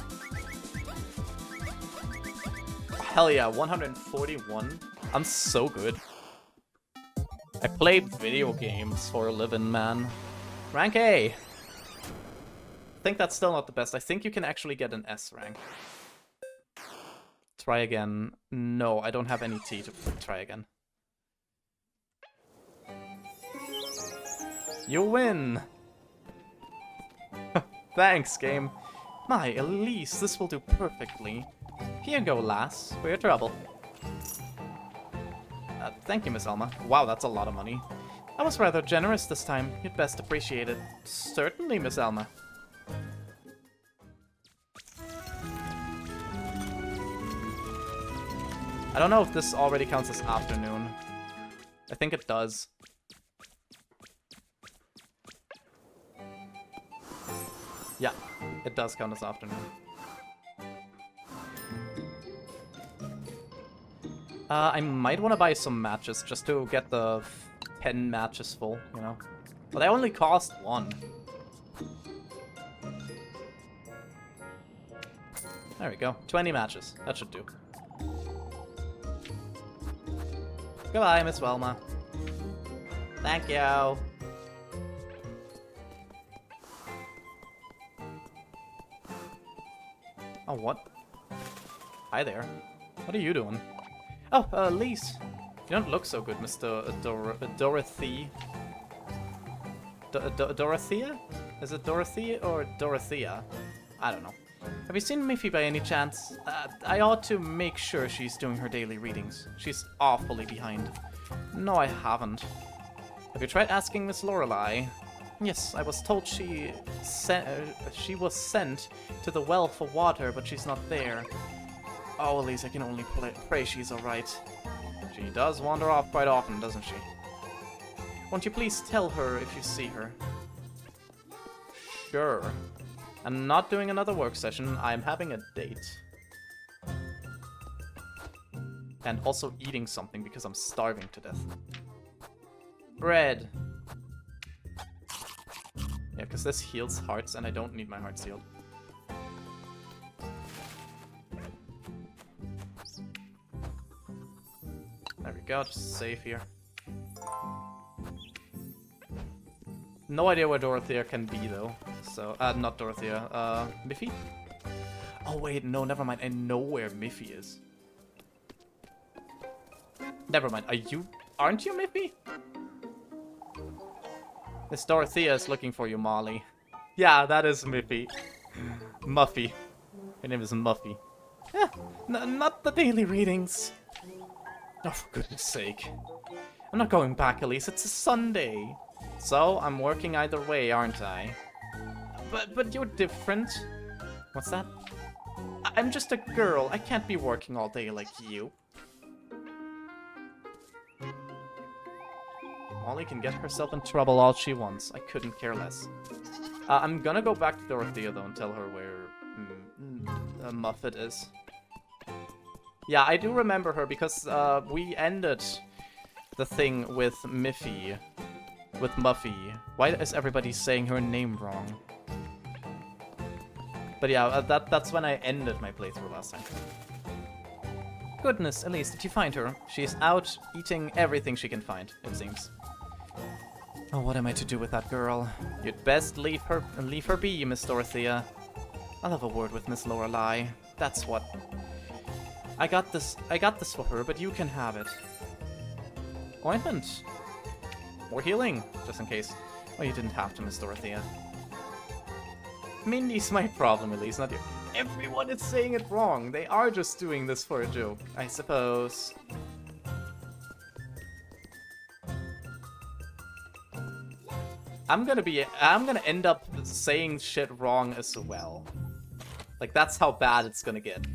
Speaker 1: Hell yeah, 141. I'm so good. I play video games for a living, man. Rank A. I think that's still not the best. I think you can actually get an S rank. Try again. No, I don't have any tea to try again. You win! Thanks, game. My Elise, this will do perfectly. Here you go, lass, for your trouble. Thank you, Miss Alma. Wow, that's a lot of money. I was rather generous this time. You'd best appreciate it. Certainly, Miss Alma. I don't know if this already counts as afternoon. I think it does. Yeah, it does count as afternoon. I might want to buy some matches just to get the 10 matches full, you know? But they only cost 1. There we go. 20 matches. That should do. Goodbye, Miss Welma. Thank you. Oh, what? Hi there. What are you doing? Oh, Lise. You don't look so good, Mr. Dorothy. Dorothea? Is it Dorothy or Dorothea? I don't know. Have you seen Miffy by any chance? I ought to make sure she's doing her daily readings. She's awfully behind. No, I haven't. Have you tried asking Miss Lorelei? Yes, I was told she was sent to the well for water, but she's not there. Oh, at least I can only pray she's alright. She does wander off quite often, doesn't she? Won't you please tell her if you see her? Sure. I'm not doing another work session, I'm having a date. And also eating something because I'm starving to death. Bread. Yeah, because this heals hearts and I don't need my hearts healed. There we go, just save here. No idea where Dorothea can be though. So, not Dorothea, Miffy? Oh wait, no, never mind. I know where Miffy is. Never mind. Aren't you Miffy? Miss Dorothea is looking for you, Molly. Yeah, that is Miffy. Muffy. Her name is Muffy. Yeah, not the daily readings. Oh, for goodness sake. I'm not going back, Elise. It's a Sunday. So, I'm working either way, aren't I? But you're different. What's that? I'm just a girl. I can't be working all day like you. Molly can get herself in trouble all she wants. I couldn't care less. I'm gonna go back to Dorothea, though, and tell her where Muffet is. Yeah, I do remember her, because we ended the thing with Miffy. With Muffy. Why is everybody saying her name wrong? But yeah, that's when I ended my playthrough last time. Goodness, Elise, did you find her? She's out eating everything she can find, it seems. Oh, what am I to do with that girl? You'd best leave her be, Miss Dorothea. I'll have a word with Miss Lorelei. That's what. I got this for her, but you can have it. Ointment. More healing, just in case. Oh, you didn't have to, Miss Dorothea. Mindy's my problem, Elise, not you. Everyone is saying it wrong. They are just doing this for a joke, I suppose. I'm gonna end up saying shit wrong as well. Like, that's how bad it's gonna get.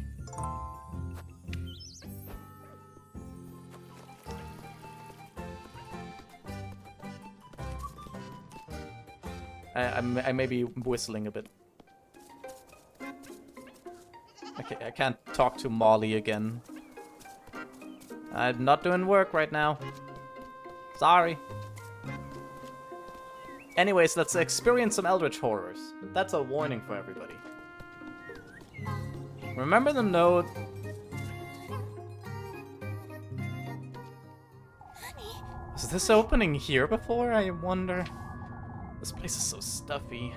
Speaker 1: I may be whistling a bit. Okay, I can't talk to Molly again. I'm not doing work right now. Sorry. Anyways, let's experience some Eldritch horrors. That's a warning for everybody. Remember the note. Was this opening here before? I wonder. This place is so stuffy.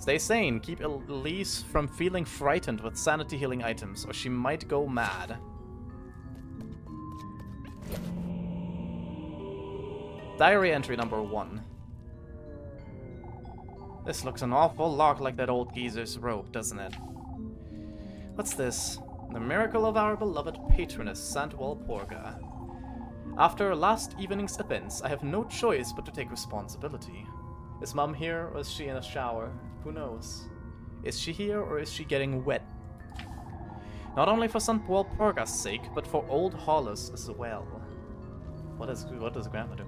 Speaker 1: Stay sane. Keep Elise from feeling frightened with sanity healing items, or she might go mad. Diary entry number 1. This looks an awful lot like that old geezer's robe, doesn't it? What's this? The miracle of our beloved patroness, Sant Walpurga. After last evening's events, I have no choice but to take responsibility. Is Mum here, or is she in a shower? Who knows? Is she here, or is she getting wet? Not only for Sant Walpurga's sake, but for old Hollis as well. What does Grandma do?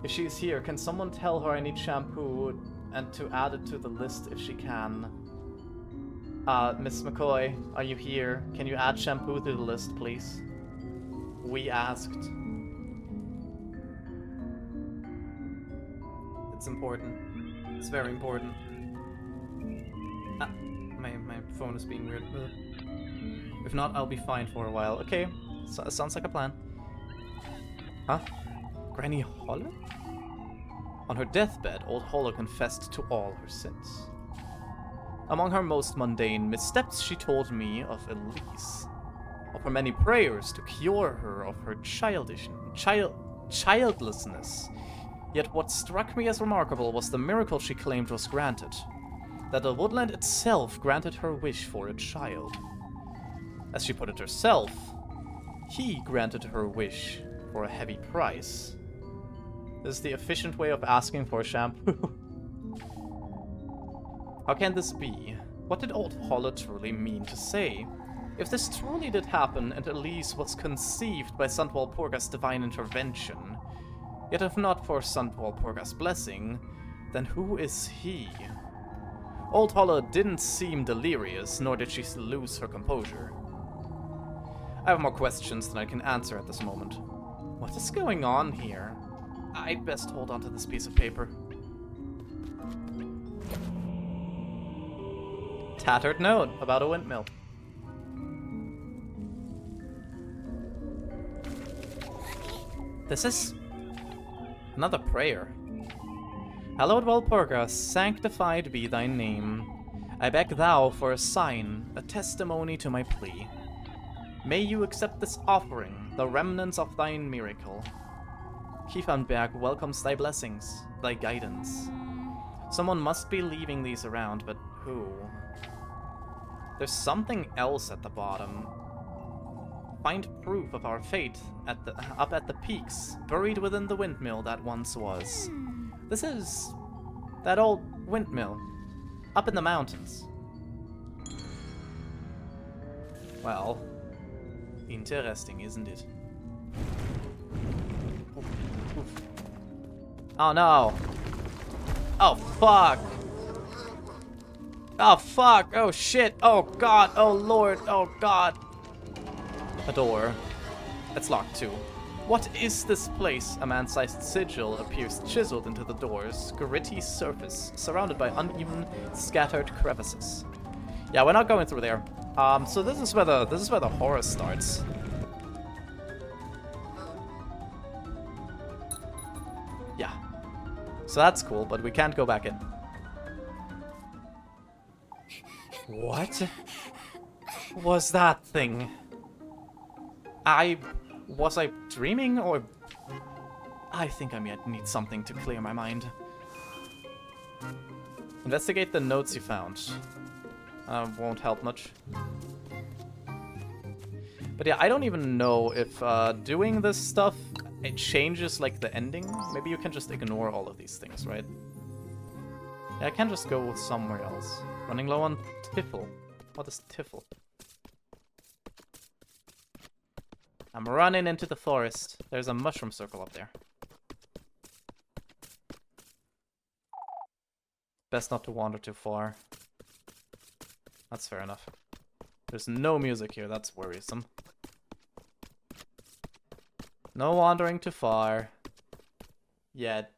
Speaker 1: If she is here, can someone tell her I need shampoo and to add it to the list if she can? Miss McCoy, are you here? Can you add shampoo to the list, please? We asked. It's important. It's very important. My phone is being weird. If not, I'll be fine for a while. Okay, so, sounds like a plan. Huh? Granny Holler? On her deathbed, old Holler confessed to all her sins. Among her most mundane missteps, she told me of Elise. Of her many prayers to cure her of her childlessness. Yet what struck me as remarkable was the miracle she claimed was granted. That the woodland itself granted her wish for a child. As she put it herself, he granted her wish for a heavy price. This is the efficient way of asking for a shampoo. How can this be? What did old Holler truly mean to say? If this truly did happen and Elise was conceived by Sant Walpurga's divine intervention, yet if not for Sant Walpurga's blessing, then who is he? Old Holler didn't seem delirious, nor did she lose her composure. I have more questions than I can answer at this moment. What is going on here? I'd best hold on to this piece of paper. Tattered note about a windmill. This is another prayer. Hallowed Walpurga, sanctified be thy name. I beg thou for a sign, a testimony to my plea. May you accept this offering, the remnants of thine miracle. Kiefernberg welcomes thy blessings, thy guidance. Someone must be leaving these around, but who? There's something else at the bottom. Find proof of our fate up at the peaks, buried within the windmill that once was. This is that old windmill, up in the mountains. Well, interesting, isn't it? Oof. Oh no! Oh fuck! Oh fuck! Oh shit! Oh god! Oh lord! Oh god! A door. It's locked too. What is this place? A man-sized sigil appears chiseled into the door's gritty surface, surrounded by uneven, scattered crevices. Yeah, we're not going through there. So this is where the horror starts. Yeah. So that's cool, but we can't go back in. What was that thing? Was I dreaming, or... I think I might need something to clear my mind. Investigate the notes you found. Won't help much. But yeah, I don't even know if doing this stuff, it changes, like, the ending. Maybe you can just ignore all of these things, right? Yeah, I can just go somewhere else. Running low on Tiffle. What is Tiffle? I'm running into the forest. There's a mushroom circle up there. Best not to wander too far. That's fair enough. There's no music here, that's worrisome. No wandering too far. Yet.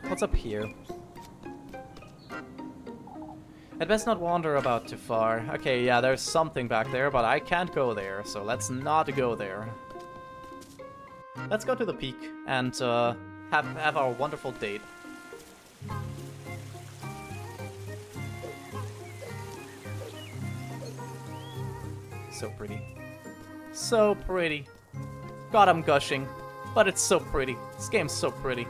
Speaker 1: What's up here? I'd best not wander about too far. Okay, yeah, there's something back there, but I can't go there, so let's not go there. Let's go to the peak and have our wonderful date. So pretty. So pretty. God, I'm gushing. But it's so pretty. This game's so pretty.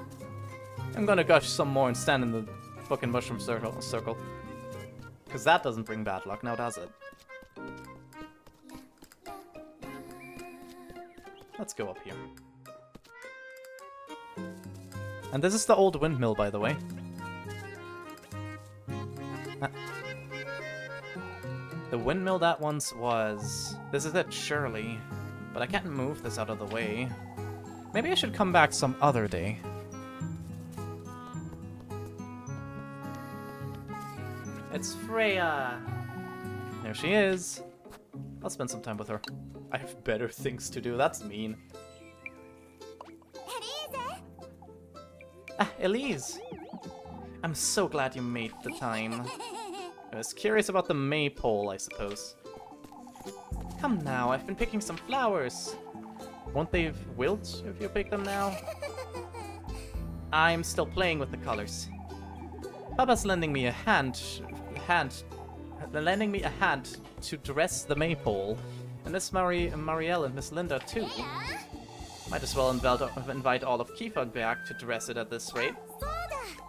Speaker 1: I'm gonna gush some more and stand in the fucking mushroom circle. Because that doesn't bring bad luck, now does it? Let's go up here. And this is the old windmill, by the way. The windmill that once was... This is it, surely. But I can't move this out of the way. Maybe I should come back some other day. It's Freya! There she is. I'll spend some time with her. I have better things to do, that's mean. Ah, Elise! I'm so glad you made the time. I was curious about the maypole, I suppose. Come now, I've been picking some flowers. Won't they wilt if you pick them now? I'm still playing with the colors. Papa's lending me a hand to dress the maypole. And Miss Marielle and Miss Linda too. Might as well invite all of Kiefer back to dress it at this rate.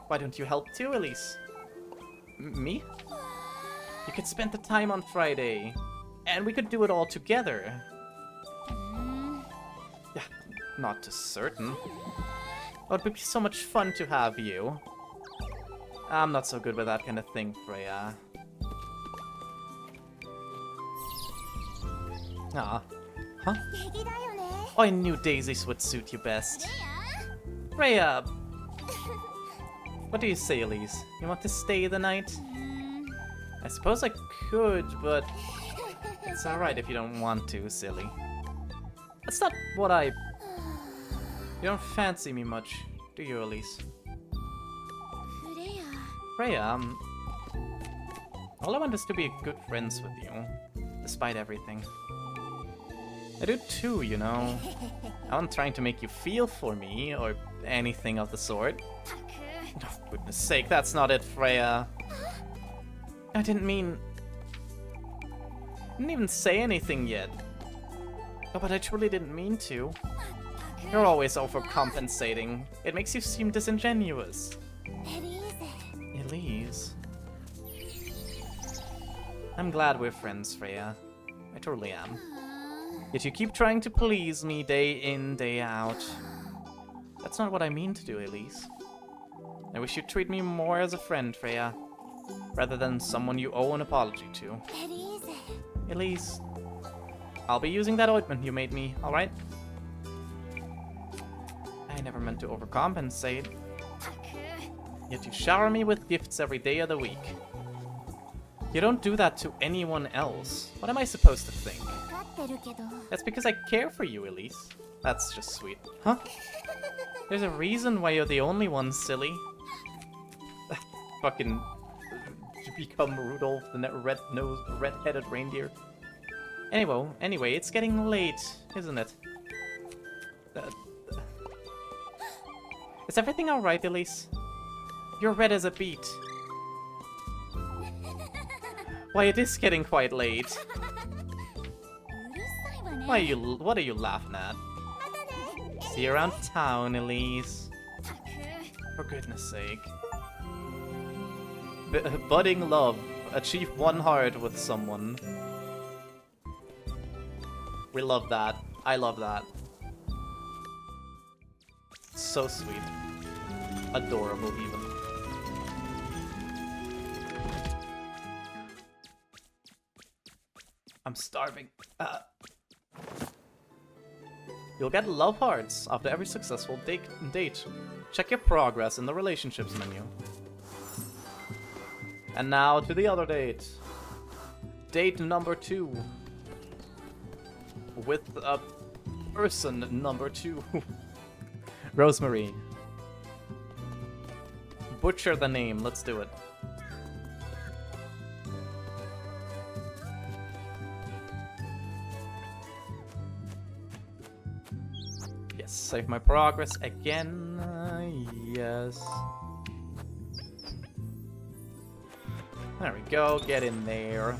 Speaker 1: Why don't you help too, Elise? Me? You could spend the time on Friday. And we could do it all together. Yeah, not to certain. Oh, it would be so much fun to have you. I'm not so good with that kind of thing, Freya. Ah. Huh? Oh, I knew daisies would suit you best. Freya! What do you say, Elise? You want to stay the night? I suppose I could, but... It's alright if you don't want to, silly. That's not what I... You don't fancy me much, do you, Elise? Freya, all I want is to be good friends with you, despite everything. I do too, you know. I'm not trying to make you feel for me, or anything of the sort. Oh, goodness sake, that's not it, Freya. I didn't mean... Didn't even say anything yet. Oh, but I truly didn't mean to. You're always overcompensating. It makes you seem disingenuous. Elise. I'm glad we're friends, Freya. I totally am. Yet you keep trying to please me day in, day out. That's not what I mean to do, Elise. I wish you'd treat me more as a friend, Freya, rather than someone you owe an apology to. Elise, I'll be using that ointment you made me, alright? I never meant to overcompensate. Yet you shower me with gifts every day of the week. You don't do that to anyone else. What am I supposed to think? That's because I care for you, Elise. That's just sweet. Huh? There's a reason why you're the only one, silly. Fucking... become Rudolph the red-headed reindeer. Anyway, it's getting late, isn't it? Is everything alright, Elise? You're red as a beet. Why, it is getting quite late. What are you laughing at? See you around town, Elise. For goodness sake. Budding love. Achieve one heart with someone. We love that. I love that. So sweet. Adorable, even. I'm starving. You'll get love hearts after every successful date. Check your progress in the relationships menu. And now to the other date. Date number 2. With a person number 2. Rosemary. Butcher the name, let's do it. Yes, save my progress again. Yes. There we go, get in there.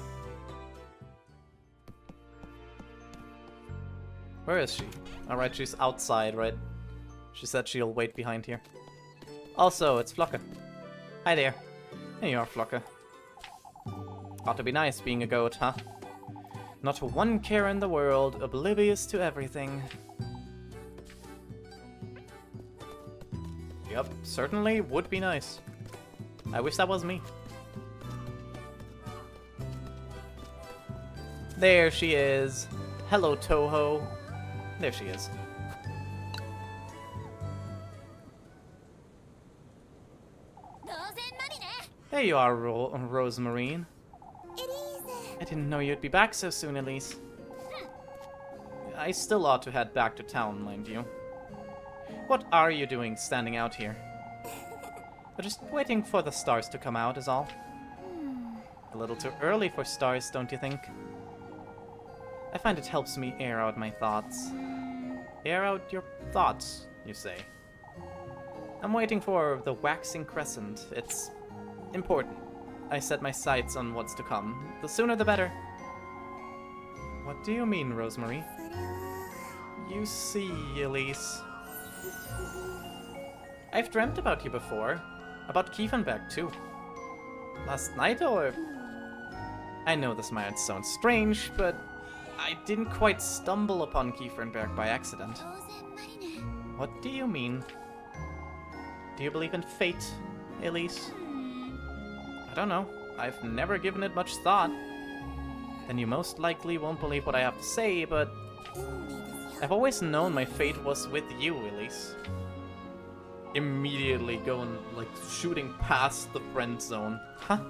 Speaker 1: Where is she? Alright, she's outside, right? She said she'll wait behind here. Also, it's Flocka. Hi there. There you are, Flocka. Ought to be nice being a goat, huh? Not one care in the world, oblivious to everything. Yep, certainly would be nice. I wish that was me. There she is. Hello, Toho. There she is. There you are, Rosemarine. I didn't know you'd be back so soon, Elise. I still ought to head back to town, mind you. What are you doing standing out here? Just waiting for the stars to come out is all. A little too early for stars, don't you think? I find it helps me air out my thoughts. Air out your thoughts, you say? I'm waiting for the waxing crescent. It's important. I set my sights on what's to come. The sooner the better. What do you mean, Rosemary? You see, Elise. I've dreamt about you before. About Kiefenberg, too. Last night, or... I know this might sound strange, but I didn't quite stumble upon Kiefenberg by accident. What do you mean? Do you believe in fate, Elise? I don't know. I've never given it much thought. Then you most likely won't believe what I have to say, but... I've always known my fate was with you, Elise. Immediately going, like, shooting past the friend zone. Huh?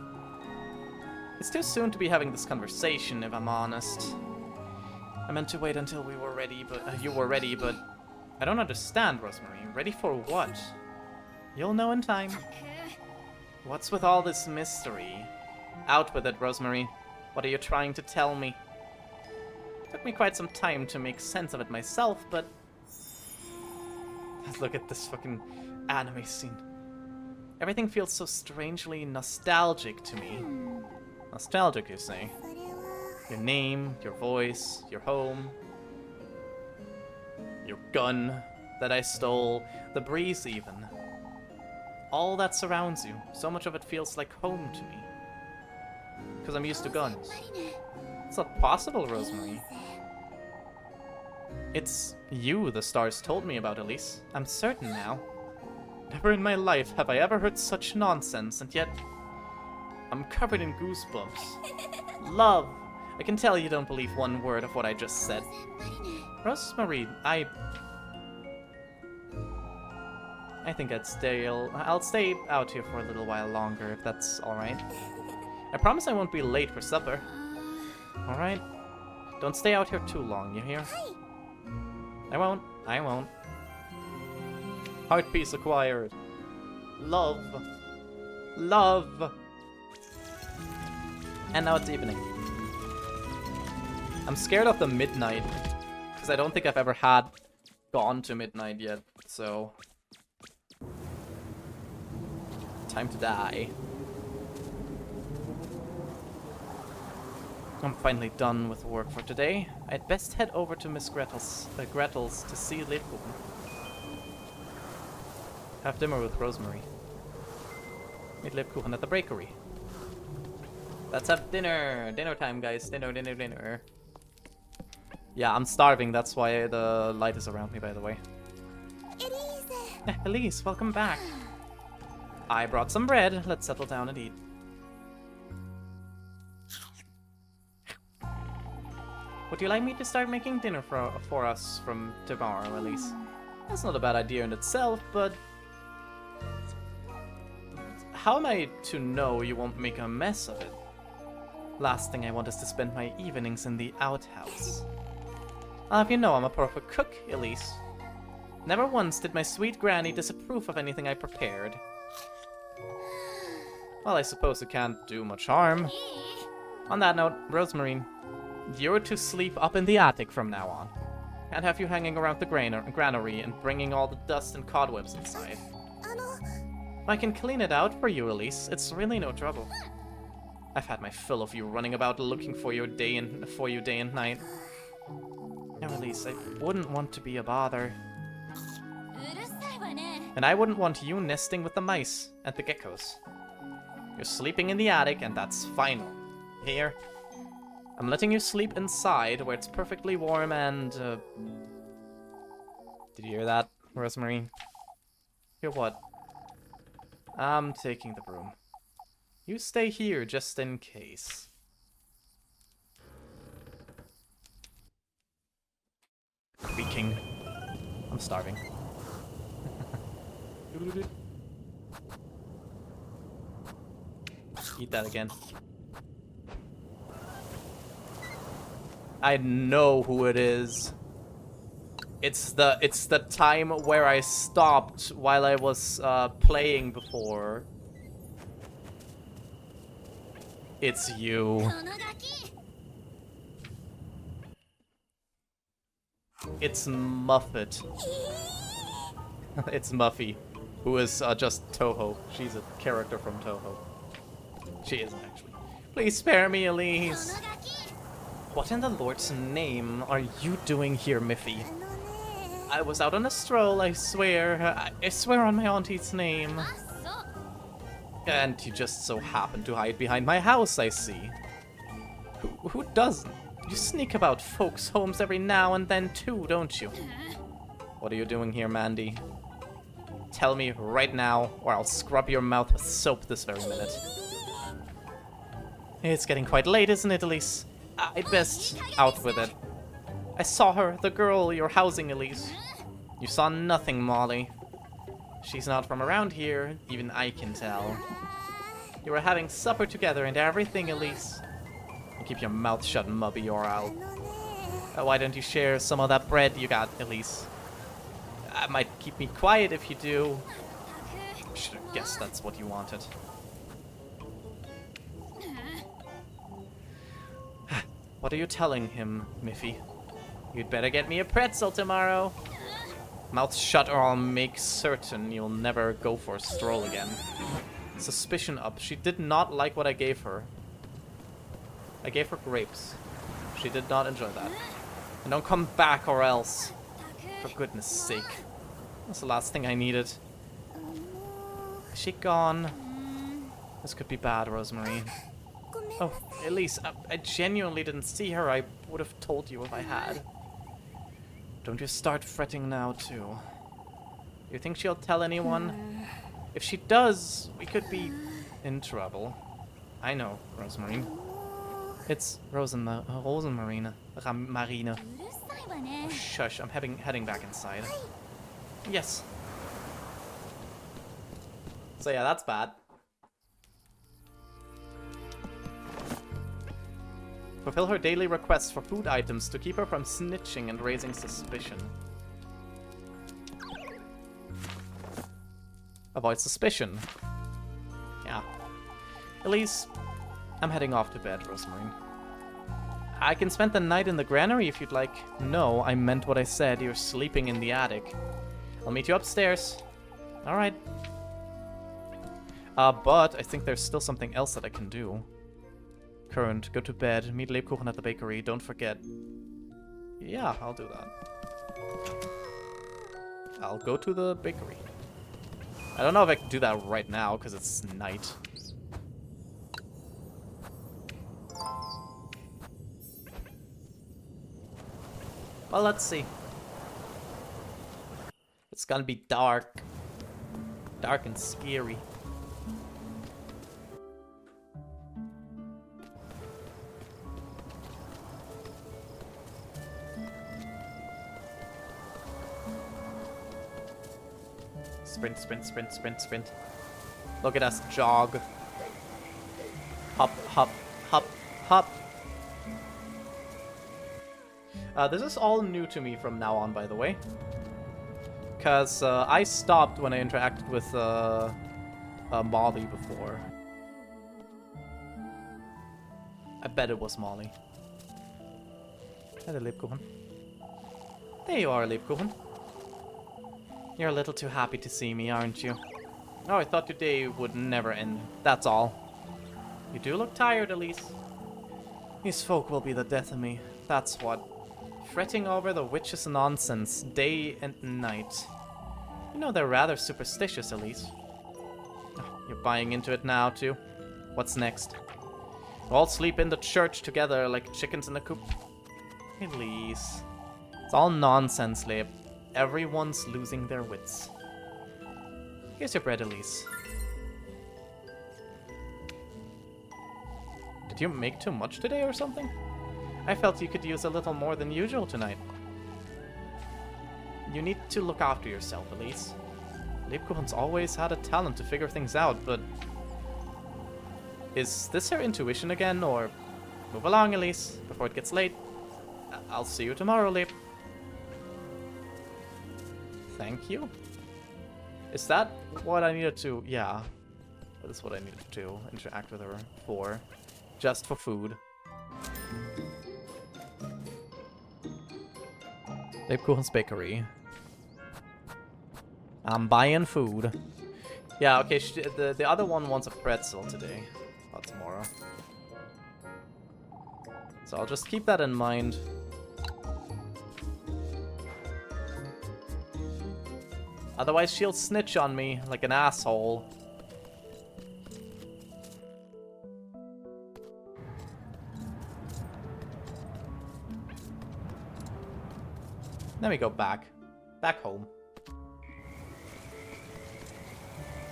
Speaker 1: It's too soon to be having this conversation, if I'm honest. I meant to wait until we were ready, but you were ready, but I don't understand, Rosemary. Ready for what? You'll know in time. What's with all this mystery? Out with it, Rosemary. What are you trying to tell me? Took me quite some time to make sense of it myself, but... Look at this fucking anime scene. Everything feels so strangely nostalgic to me. Nostalgic, you say? Your name, your voice, your home, your gun that I stole, the breeze even. All that surrounds you, so much of it feels like home to me. Because I'm used to guns. It's not possible, Rosemary. It's you the stars told me about, Elise. I'm certain now. Never in my life have I ever heard such nonsense, and yet I'm covered in goosebumps. Love! I can tell you don't believe one word of what I just said. Rosemary, I think I'll stay out here for a little while longer, if that's alright. I promise I won't be late for supper. Alright? Don't stay out here too long, you hear? I won't. Heart piece acquired. Love. Love. And now it's evening. I'm scared of the midnight, because I don't think I've ever gone to midnight yet, so... Time to die. I'm finally done with work for today. I'd best head over to Miss Gretel's to see Lebkuchen. Have dinner with Rosemary. Meet Lebkuchen at the bakery. Let's have dinner! Dinner time, guys. Dinner. Yeah, I'm starving. That's why the light is around me, by the way. Elise, welcome back. I brought some bread. Let's settle down and eat. Would you like me to start making dinner for us from tomorrow, Elise? That's not a bad idea in itself, but... How am I to know you won't make a mess of it? Last thing I want is to spend my evenings in the outhouse. I'll have you know I'm a perfect cook, Elise. Never once did my sweet granny disapprove of anything I prepared. Well, I suppose it can't do much harm. On that note, Rosemary, you're to sleep up in the attic from now on. Can't have you hanging around the granary and bringing all the dust and cobwebs inside. I can clean it out for you, Elise. It's really no trouble. I've had my fill of you running about looking for you day and night. No, Elise, I wouldn't want to be a bother. And I wouldn't want you nesting with the mice and the geckos. You're sleeping in the attic, and that's final. Here. I'm letting you sleep inside, where it's perfectly warm and, Did you hear that, Rosemary? Hear what? I'm taking the broom. You stay here, just in case. Creaking. I'm starving. Eat that again. I know who it is. It's the time where I stopped while I was playing before. It's you. It's Muffet. It's Muffy, who is just Toho. She's a character from Toho. She isn't actually. Please spare me, Elise. What in the Lord's name are you doing here, Miffy? I was out on a stroll, I swear. I swear on my auntie's name. And you just so happened to hide behind my house, I see. Who doesn't? You sneak about folks' homes every now and then too, don't you? What are you doing here, Mandy? Tell me right now, or I'll scrub your mouth with soap this very minute. It's getting quite late, isn't it, Elise? I'd best out with it. I saw her, the girl you're housing, Elise. You saw nothing, Molly. She's not from around here, even I can tell. You were having supper together and everything, Elise. Keep your mouth shut, Mubby, or I'll... why don't you share some of that bread you got, Elise? I might keep me quiet if you do. Should have guessed that's what you wanted. What are you telling him, Miffy? You'd better get me a pretzel tomorrow. Mouth shut or I'll make certain you'll never go for a stroll again. Suspicion up. She did not like what I gave her. I gave her grapes. She did not enjoy that. And don't come back or else. For goodness sake. That's the last thing I needed. Is she gone? This could be bad, Rosemary. Oh, Elise, I genuinely didn't see her. I would have told you if I had. Don't you start fretting now, too. You think she'll tell anyone? If she does, we could be in trouble. I know, Rosemary. It's Rosemarina. Marina. Oh, shush, I'm heading back inside. Yes. So yeah, that's bad. Fulfill her daily requests for food items to keep her from snitching and raising suspicion. Avoid suspicion. Yeah. Elise, I'm heading off to bed, Rosemary. I can spend the night in the granary if you'd like. No, I meant what I said. You're sleeping in the attic. I'll meet you upstairs. Alright. But I think there's still something else that I can do. Current, go to bed. Meet Lebkuchen at the bakery. Don't forget. Yeah, I'll do that. I'll go to the bakery. I don't know if I can do that right now, because it's night. Well, let's see. It's gonna be dark. Dark and scary. Sprint, sprint, sprint, sprint, sprint. Look at us jog. Hop, hop, hop, hop. This is all new to me from now on, by the way. Because I stopped when I interacted with Molly before. I bet it was Molly. Hello, Lebkuchen. There you are, Lebkuchen. You're a little too happy to see me, aren't you? Oh, I thought your day would never end. That's all. You do look tired, Elise. These folk will be the death of me. That's what. Fretting over the witch's nonsense day and night. You know they're rather superstitious, Elise. Oh, you're buying into it now, too. What's next? We'll all sleep in the church together like chickens in a coop. Elise. It's all nonsense, Lib. Everyone's losing their wits. Here's your bread, Elise. Did you make too much today or something? I felt you could use a little more than usual tonight. You need to look after yourself, Elise. Lebkuchen's always had a talent to figure things out, but... Is this her intuition again, or... Move along, Elise, before it gets late. I'll see you tomorrow, Leb. Thank you? Is that what I needed to... Yeah. That is what I needed to interact with her for. Just for food. Lebkuchen's Bakery. I'm buying food. Yeah, okay, the other one wants a pretzel today. Not tomorrow. So I'll just keep that in mind. Otherwise she'll snitch on me like an asshole. Then we go back. Back home.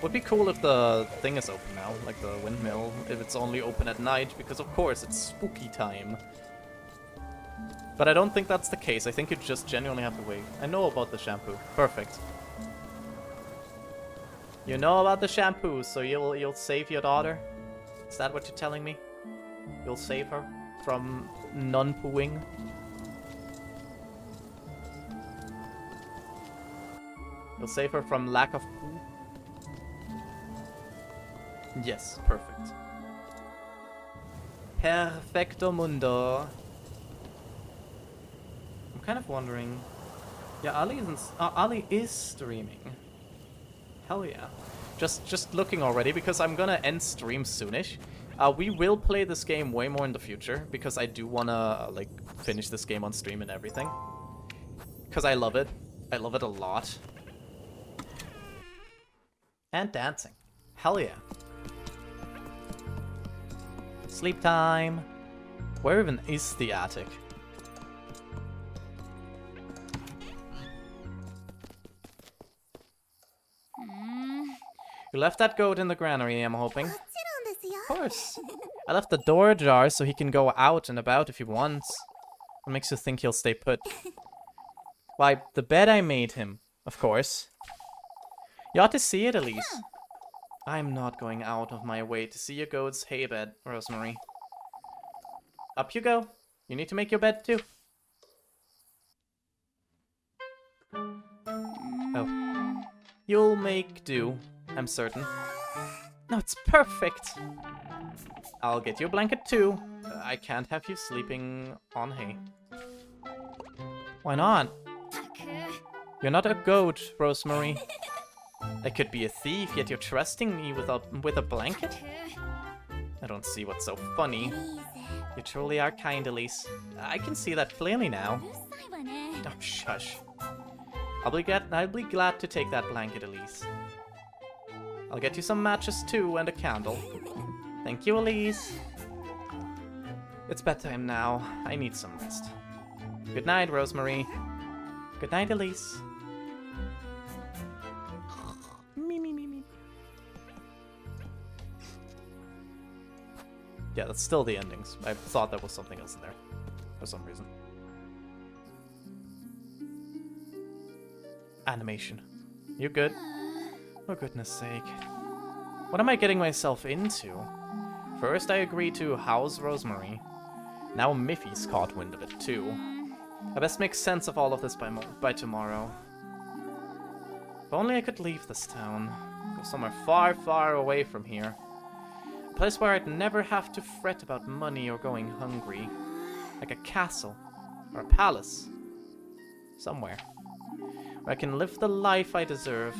Speaker 1: Would be cool if the thing is open now, like the windmill, if it's only open at night, because of course it's spooky time. But I don't think that's the case. I think you just genuinely have to wait. I know about the shampoo. Perfect. You know about the shampoo, so you'll save your daughter? Is that what you're telling me? You'll save her from non-pooing? You'll save her from lack of poo? Yes, perfect. Perfecto mundo. I'm kind of wondering... Yeah, Ali is streaming. Hell yeah. Just looking already, because I'm gonna end stream soonish. We will play this game way more in the future, because I do wanna, like, finish this game on stream and everything. Because I love it. I love it a lot. And dancing. Hell yeah. Sleep time. Where even is the attic? You left that goat in the granary, I'm hoping. Of course. I left the door ajar so he can go out and about if he wants. What makes you think he'll stay put? Why, the bed I made him, of course. You ought to see it, Elise. I'm not going out of my way to see your goat's hay bed, Rosemary. Up you go. You need to make your bed too. Oh. You'll make do, I'm certain. No, it's perfect. I'll get you a blanket too. I can't have you sleeping on hay. Why not? You're not a goat, Rosemary. I could be a thief, yet you're trusting me with a blanket? I don't see what's so funny. You truly are kind, Elise. I can see that clearly now. Oh, shush. I'll be glad to take that blanket, Elise. I'll get you some matches too and a candle. Thank you, Elise. It's bedtime now. I need some rest. Good night, Rosemary. Good night, Elise. Yeah, that's still the endings. I thought there was something else in there for some reason. Animation. You good? For goodness sake. What am I getting myself into? First I agreed to house Rosemary. Now Miffy's caught wind of it too. I best make sense of all of this by tomorrow. If only I could leave this town. Go somewhere far, far away from here. A place where I'd never have to fret about money or going hungry. Like a castle. Or a palace. Somewhere. Where I can live the life I deserve.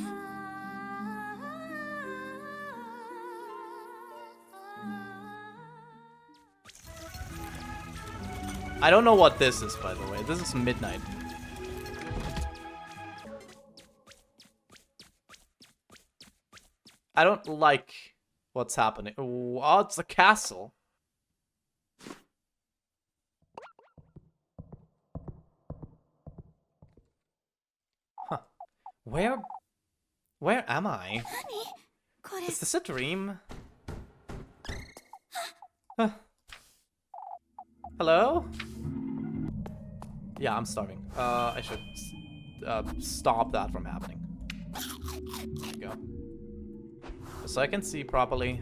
Speaker 1: I don't know what this is, by the way. This is midnight. I don't like what's happening. Oh, it's a castle. Huh. Where am I? Is this a dream? Huh. Hello? Yeah, I'm starving. I should stop that from happening. There you go. So I can see properly.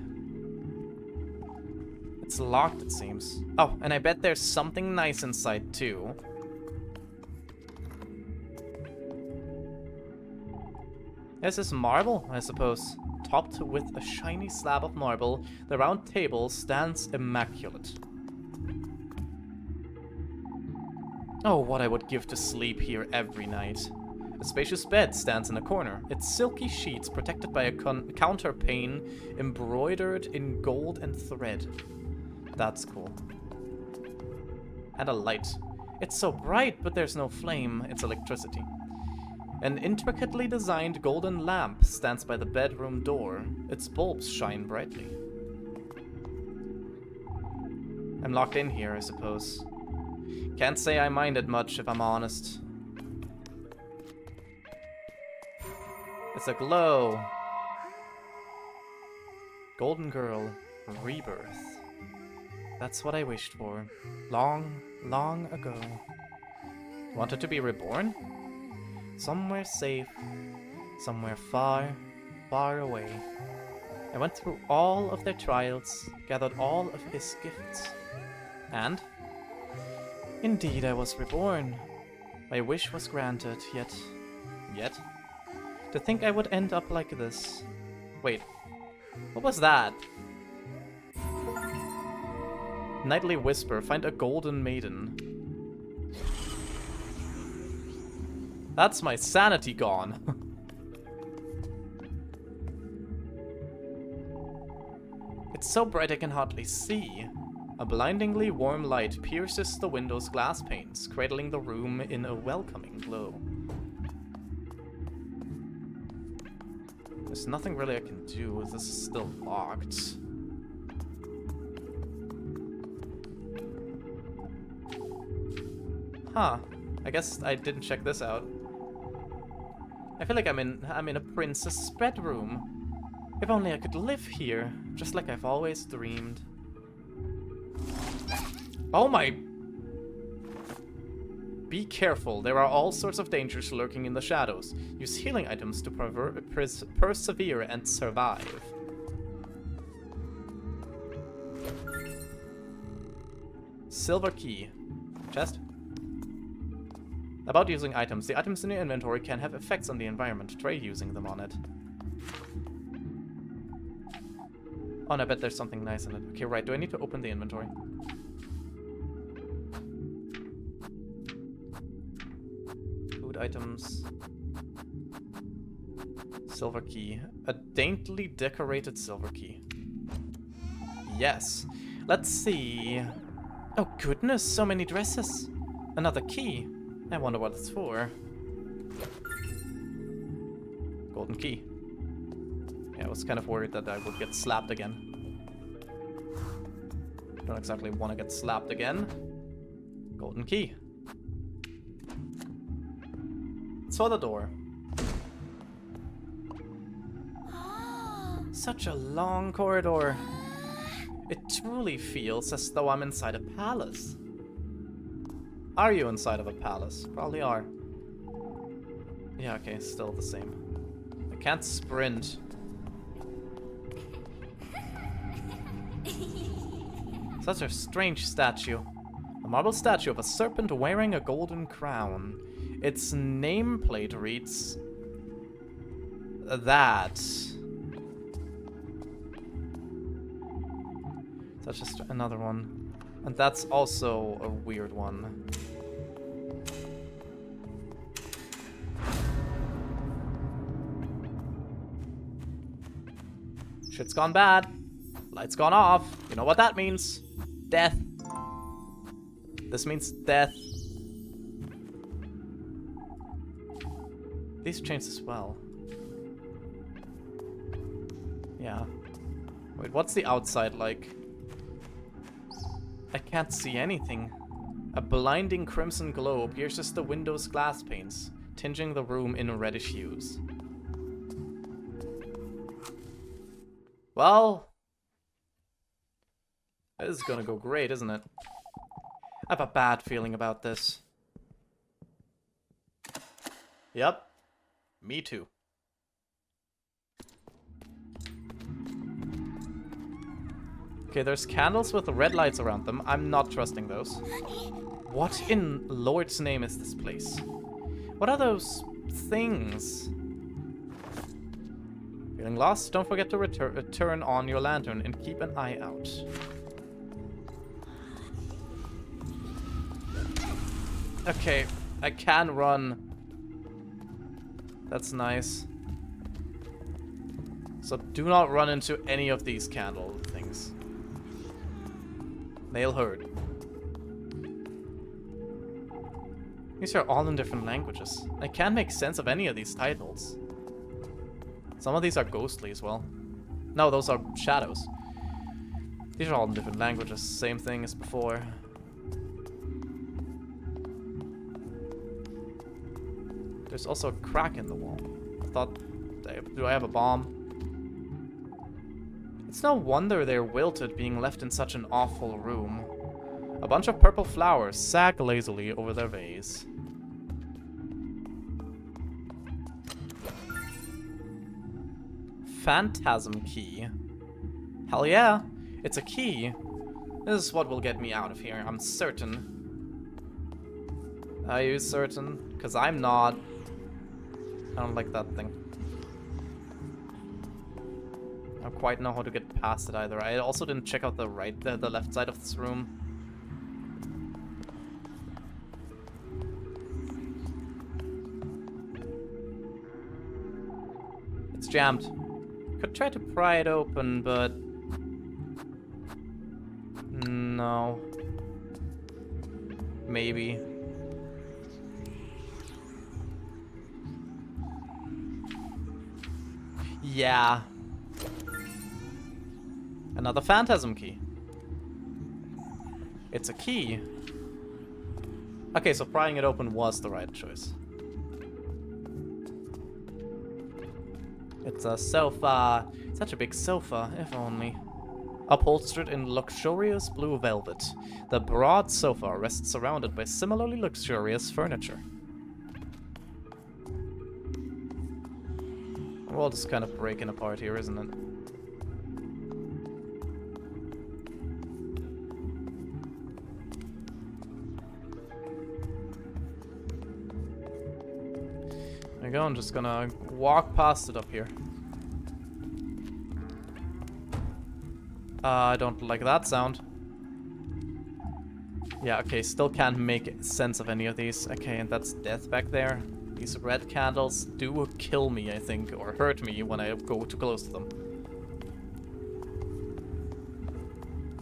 Speaker 1: It's locked, it seems. Oh, and I bet there's something nice inside, too. This is marble, I suppose. Topped with a shiny slab of marble, the round table stands immaculate. Oh, what I would give to sleep here every night. A spacious bed stands in a corner, its silky sheets protected by a counterpane embroidered in gold and thread. That's cool. And a light. It's so bright, but there's no flame, it's electricity. An intricately designed golden lamp stands by the bedroom door. Its bulbs shine brightly. I'm locked in here, I suppose. Can't say I minded much, if I'm honest. It's a glow. Golden Girl. Rebirth. That's what I wished for. Long, long ago. Wanted to be reborn? Somewhere safe. Somewhere far, far away. I went through all of their trials, gathered all of his gifts. And? Indeed, I was reborn. My wish was granted, yet... To think I would end up like this. Wait, what was that? Nightly whisper, find a golden maiden. That's my sanity gone. It's so bright I can hardly see. A blindingly warm light pierces the window's glass panes, cradling the room in a welcoming glow. There's nothing really I can do. This is still locked. Huh. I guess I didn't check this out. I feel like I'm in a princess bedroom. If only I could live here, just like I've always dreamed. Oh my... Be careful, there are all sorts of dangers lurking in the shadows. Use healing items to persevere and survive. Silver key. Chest? About using items. The items in your inventory can have effects on the environment. Try using them on it. Oh, and I bet there's something nice in it. Okay, right. Do I need to open the inventory? Food items. Silver key. A daintily decorated silver key. Yes. Let's see. Oh, goodness. So many dresses. Another key. I wonder what it's for. Golden key. Yeah, I was kind of worried that I would get slapped again. Don't exactly want to get slapped again. Golden key. Saw the door. Such a long corridor. It truly feels as though I'm inside a palace. Are you inside of a palace? Probably are. Yeah, okay, still the same. I can't sprint. Such a strange statue. A marble statue of a serpent wearing a golden crown. Its nameplate reads... that. That's just another one. And that's also a weird one. Shit's gone bad. Lights gone off. You know what that means. Death. This means death. These changed as well. Yeah. Wait, what's the outside like? I can't see anything. A blinding crimson glow pierces the window's glass panes, tinging the room in reddish hues. Well, this is gonna go great, isn't it? I have a bad feeling about this. Yep. Me too. Okay, there's candles with red lights around them. I'm not trusting those. What in Lord's name is this place? What are those things? Feeling lost? Don't forget to turn on your lantern and keep an eye out. Okay, I can run. That's nice. So do not run into any of these candle things. They'll hurt. These are all in different languages. I can't make sense of any of these titles. Some of these are ghostly as well. No, those are shadows. These are all in different languages. Same thing as before. There's also a crack in the wall. I thought, do I have a bomb? It's no wonder they're wilted being left in such an awful room. A bunch of purple flowers sag lazily over their vase. Phantasm key. Hell yeah, it's a key. This is what will get me out of here, I'm certain. Are you certain? Because I'm not. I don't like that thing. I don't quite know how to get past it either. I also didn't check out the left side of this room. It's jammed. Could try to pry it open, but no. Maybe. Yeah. Another phantasm key. It's a key. Okay, so prying it open was the right choice. It's a sofa. Such a big sofa, if only. Upholstered in luxurious blue velvet, the broad sofa rests surrounded by similarly luxurious furniture. The world is kind of breaking apart here, isn't it? There you go, I'm just gonna walk past it up here. I don't like that sound. Yeah, okay, still can't make sense of any of these. Okay, and that's death back there. These red candles do kill me, I think, or hurt me when I go too close to them.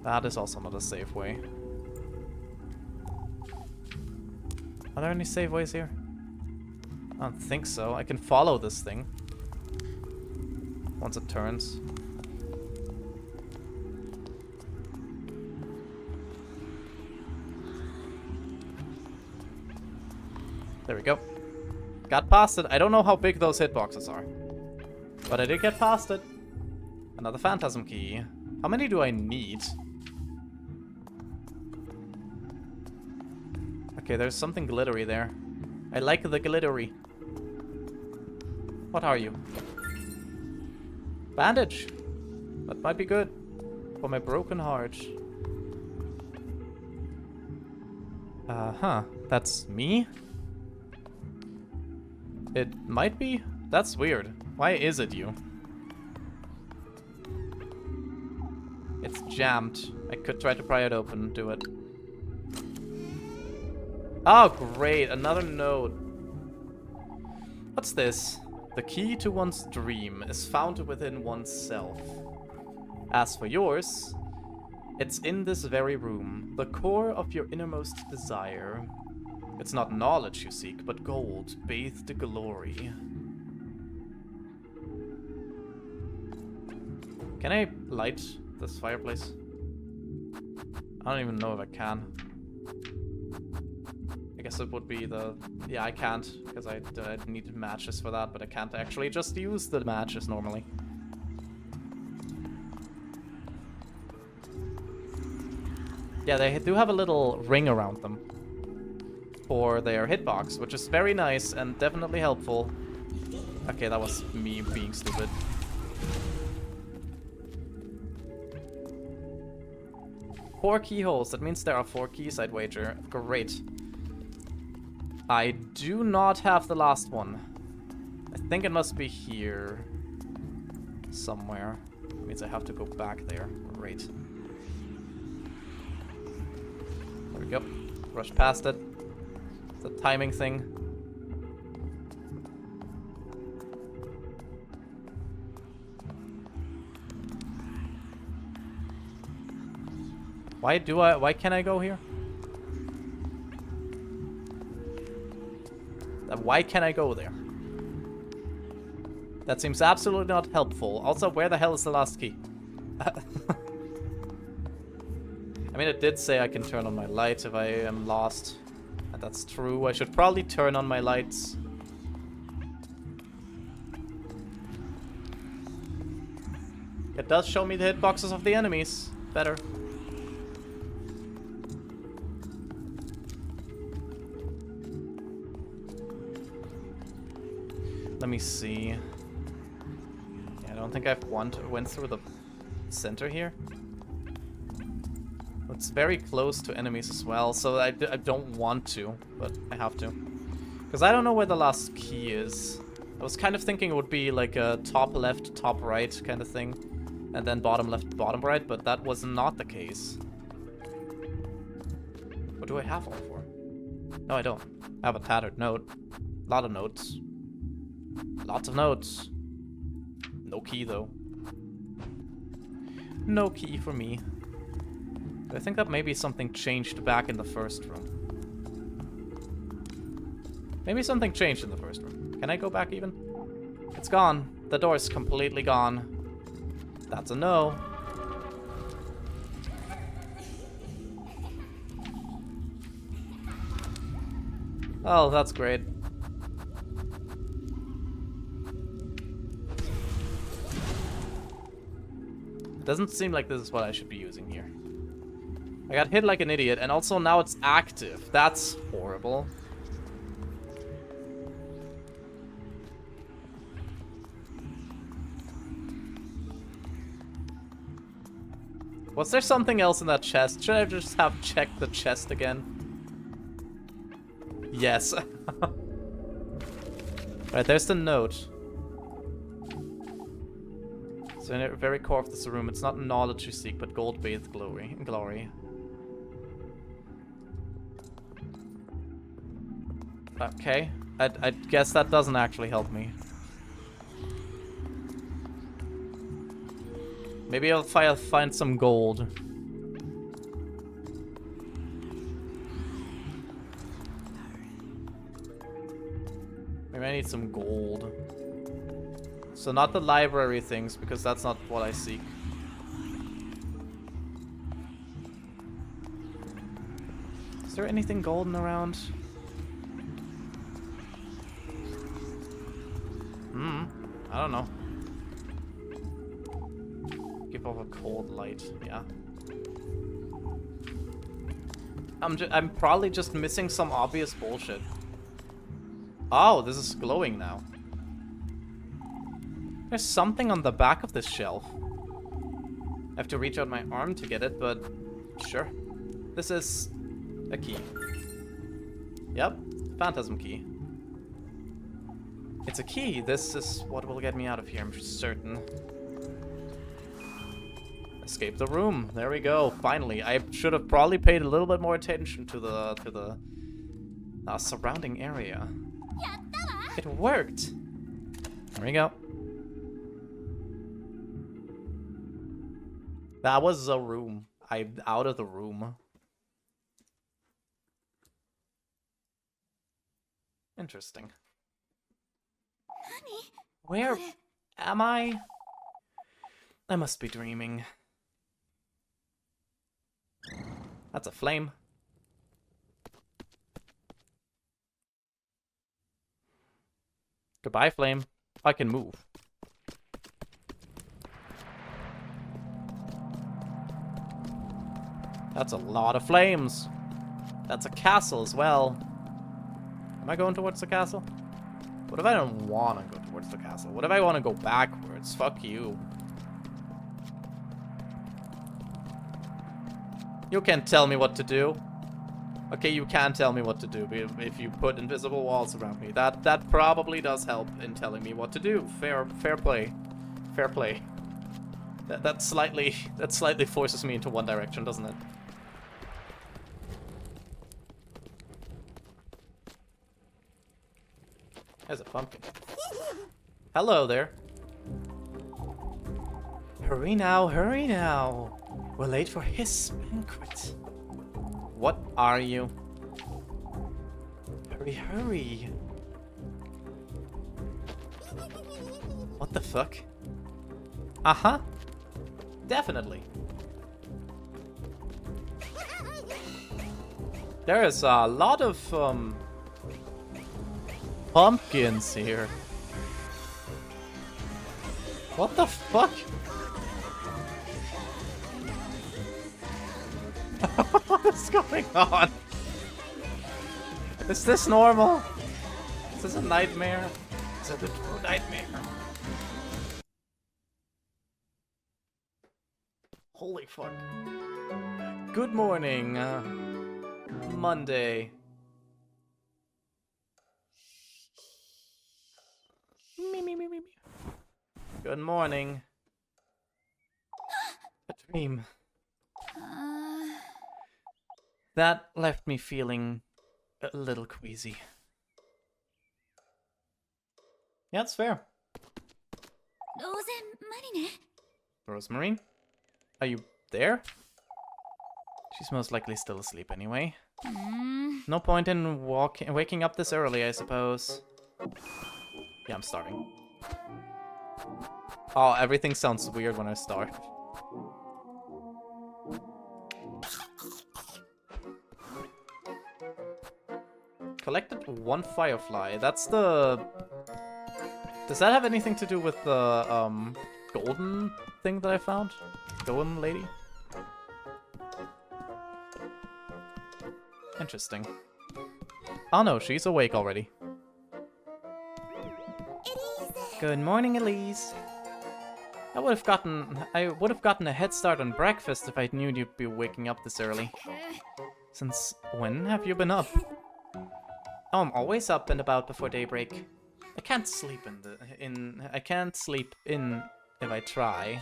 Speaker 1: That is also not a safe way. Are there any safe ways here? I don't think so. I can follow this thing once it turns. There we go. Got past it. I don't know how big those hitboxes are, but I did get past it. Another phantasm key. How many do I need? Okay, there's something glittery there. I like the glittery. What are you? Bandage. That might be good for my broken heart. Huh. That's me? It might be? That's weird. Why is it you? It's jammed. I could try to pry it open. Do it. Oh, great. Another node. What's this? The key to one's dream is found within oneself. As for yours, It's in this very room, the core of your innermost desire. It's not knowledge you seek, but gold, bathed in glory. Can I light this fireplace? I don't even know if I can. I guess it would be the... Yeah, I can't, because I need matches for that, but I can't actually just use the matches normally. Yeah, they do have a little ring around them for their hitbox, which is very nice and definitely helpful. Okay, that was me being stupid. Four keyholes. That means there are 4 keys, I'd wager. Great. I do not have the last one. I think it must be here somewhere. That means I have to go back there. Great. There we go. Rush past it. It's a timing thing. Why can't I go here? Why can't I go there? That seems absolutely not helpful. Also, where the hell is the last key? I mean, it did say I can turn on my light if I am lost. And that's true. I should probably turn on my lights. It does show me the hitboxes of the enemies. Better. Let me see. Yeah, I don't think I've went through the center here. It's very close to enemies as well, so I don't want to, but I have to. Because I don't know where the last key is. I was kind of thinking it would be like a top left, top right kind of thing. And then bottom left, bottom right, but that was not the case. What do I have all for? No, I don't. I have a tattered note. A lot of notes. Lots of notes. No key, though. No key for me. I think that maybe something changed back in the first room. Maybe something changed in the first room. Can I go back even? It's gone. The door's completely gone. That's a no. Oh, that's great. It doesn't seem like this is what I should be using here. I got hit like an idiot, and also now it's active. That's horrible. Was there something else in that chest? Should I just have checked the chest again? Yes. Right, there's the note. So in the very core of this room, it's not knowledge you seek, but gold-bathed glory. Okay, I guess that doesn't actually help me. Maybe I'll find some gold. Maybe I need some gold. So not the library things, because that's not what I seek. Is there anything golden around? I don't know. Give off a cold light, yeah. I'm probably just missing some obvious bullshit. Oh, this is glowing now. There's something on the back of this shelf. I have to reach out my arm to get it, but sure. This is a key. Yep, phantasm key. It's a key. This is what will get me out of here, I'm certain. Escape the room. There we go. Finally, I should have probably paid a little bit more attention to the surrounding area. It worked. There we go. That was a room. I'm out of the room. Interesting. Where am I? I must be dreaming. That's a flame. Goodbye, flame. I can move. That's a lot of flames. That's a castle as well. Am I going towards the castle? What if I don't want to go towards the castle? What if I want to go backwards? Fuck you. You can't tell me what to do. Okay, you can tell me what to do if you put invisible walls around me. That probably does help in telling me what to do. Fair play. Fair play. That slightly forces me into one direction, doesn't it? There's a pumpkin. Hello there. Hurry now, hurry now. We're late for his banquet. What are you? Hurry, hurry. What the fuck? Uh-huh. Definitely. There is a lot of, pumpkins here. What the fuck? What is going on? Is this normal? Is this a nightmare? Is it a true nightmare? Holy fuck. Good morning, Monday. Me. Good morning. A dream. That left me feeling a little queasy. Yeah, it's fair. Rosemary? Are you there? She's most likely still asleep anyway. No point in waking up this early, I suppose. Yeah, I'm starting. Oh, everything sounds weird when I start. Collected one firefly. That's the... Does that have anything to do with the, golden thing that I found? Golden lady? Interesting. Oh no, she's awake already. Good morning, Elise. I would have gotten a head start on breakfast if I knew you'd be waking up this early. Since when have you been up? Oh, I'm always up and about before daybreak. I can't sleep I can't sleep in if I try.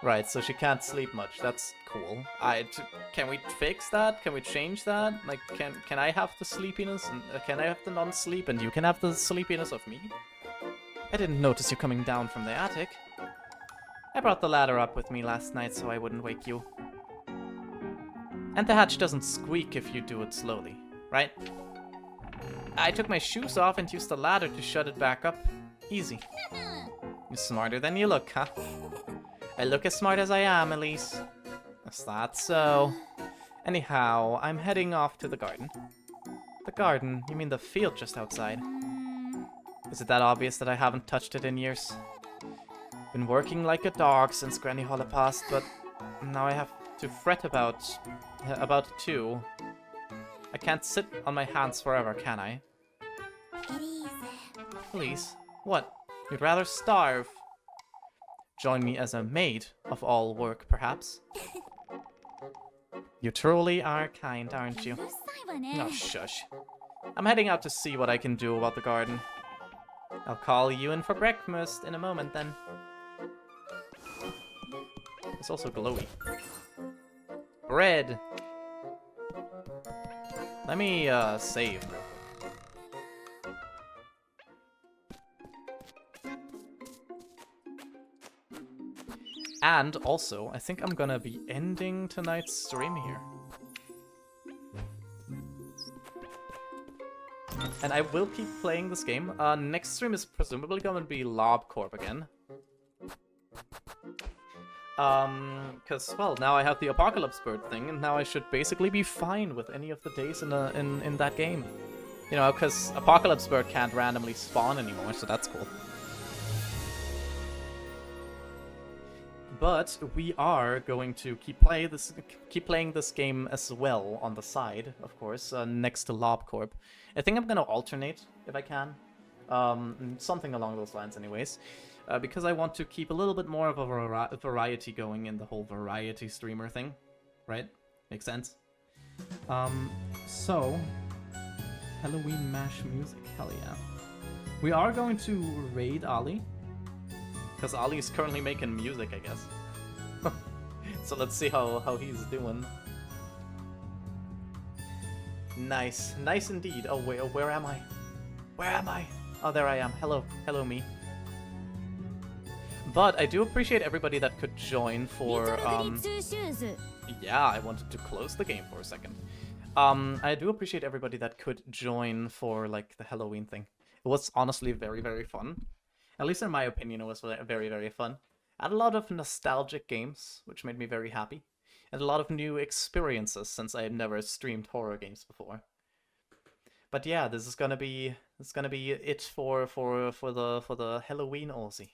Speaker 1: Right, so she can't sleep much. That's cool. Can we fix that? Can we change that? Like, can I have the sleepiness and can I have the non-sleep and you can have the sleepiness of me? I didn't notice you coming down from the attic. I brought the ladder up with me last night so I wouldn't wake you. And the hatch doesn't squeak if you do it slowly, right? I took my shoes off and used the ladder to shut it back up. Easy. You're smarter than you look, huh? I look as smart as I am, Elise. Is that so? Anyhow, I'm heading off to the garden. The garden? You mean the field just outside? Is it that obvious that I haven't touched it in years? Been working like a dog since Granny Holla passed, but now I have to fret about it too. I can't sit on my hands forever, can I? Elise, what? You'd rather starve? Join me as a maid of all work, perhaps? You truly are kind, aren't you? No, shush. I'm heading out to see what I can do about the garden. I'll call you in for breakfast in a moment, then. It's also glowy. Bread! Let me, save real quick. And also, I think I'm gonna be ending tonight's stream here. And I will keep playing this game. Next stream is presumably gonna be LobCorp again. Because, well, now I have the Apocalypse Bird thing, and now I should basically be fine with any of the days in that game. You know, because Apocalypse Bird can't randomly spawn anymore, so that's cool. But we are going to keep playing this game as well on the side, of course, next to LobCorp. I think I'm gonna alternate if I can, something along those lines, anyways, because I want to keep a little bit more of a variety going in the whole variety streamer thing, right? Makes sense. So Halloween mash music, hell yeah. We are going to raid Ali. Because Ali is currently making music, I guess. So let's see how he's doing. Nice. Nice indeed. Oh, wait, where am I? Where am I? Oh, there I am. Hello. Hello, me. But I do appreciate everybody that could join for, yeah, I wanted to close the game for a second. I do appreciate everybody that could join for, like, the Halloween thing. It was honestly very, very fun. At least in my opinion, it was very, very fun. I had a lot of nostalgic games, which made me very happy. And a lot of new experiences, since I had never streamed horror games before. But yeah, this is gonna be it for the Halloween Aussie.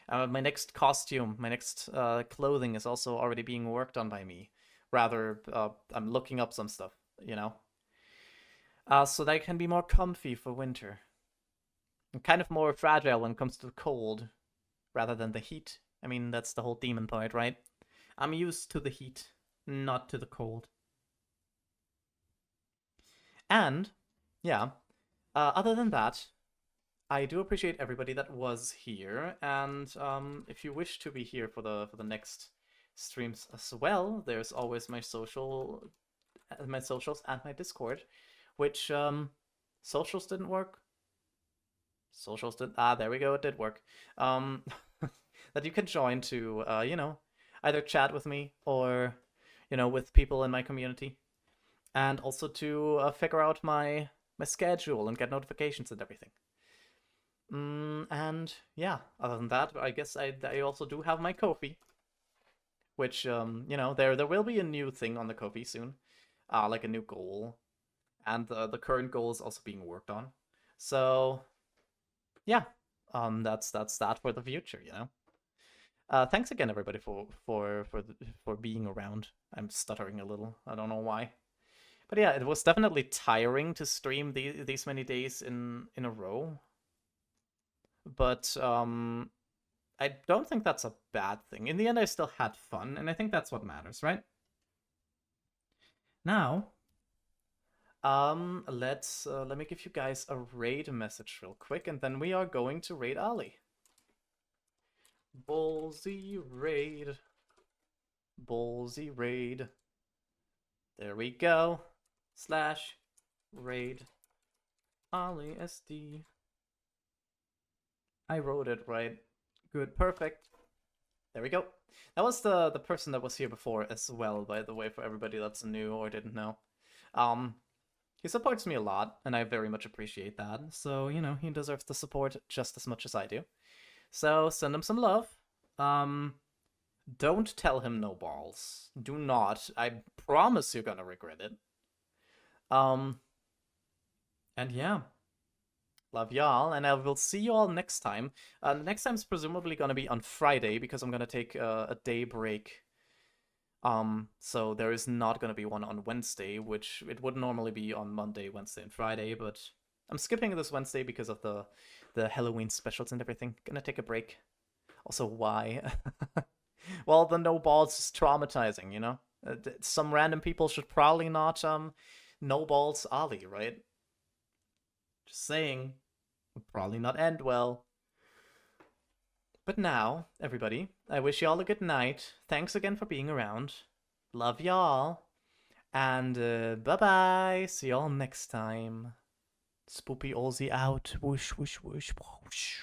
Speaker 1: My next costume, my next clothing is also already being worked on by me. Rather, I'm looking up some stuff, you know? So that I can be more comfy for winter. I'm kind of more fragile when it comes to the cold, rather than the heat. I mean, that's the whole demon part, right? I'm used to the heat, not to the cold. And, yeah, other than that, I do appreciate everybody that was here, and if you wish to be here for the next streams as well, there's always my socials and my Discord, which socials didn't work. Socials did. Ah, there we go. It did work. That you can join to, you know, either chat with me or, you know, with people in my community, and also to figure out my schedule and get notifications and everything. And yeah, other than that, I guess I also do have my Ko-fi, which you know, there will be a new thing on the Ko-fi soon, like a new goal, and the current goal is also being worked on. So yeah, that's that for the future, you know. Thanks again, everybody, for being around. I'm stuttering a little. I don't know why, but yeah, it was definitely tiring to stream these many days in a row. But I don't think that's a bad thing. In the end, I still had fun, and I think that's what matters, right? Now, let me give you guys a raid message real quick, and then we are going to raid Ali. Ballsy raid. Ballsy raid. There we go. /raid Ali SD. I wrote it right. Good, perfect. There we go. That was the person that was here before as well, by the way, for everybody that's new or didn't know. He supports me a lot, and I very much appreciate that. So, you know, he deserves the support just as much as I do. So, send him some love. Don't tell him no balls. Do not. I promise you're gonna regret it. And yeah. Love y'all, and I will see you all next time. Next time's presumably gonna be on Friday, because I'm gonna take a day break. So there is not gonna be one on Wednesday, which it would normally be on Monday, Wednesday, and Friday, but I'm skipping this Wednesday because of the Halloween specials and everything. Gonna take a break. Also, why? Well, the no balls is traumatizing, you know? Some random people should probably not, no balls Ali, right? Just saying. Would probably not end well. But now, everybody, I wish y'all a good night. Thanks again for being around. Love y'all. And bye-bye. See y'all next time. Spoopy Aussie out. Whoosh, whoosh, whoosh, whoosh.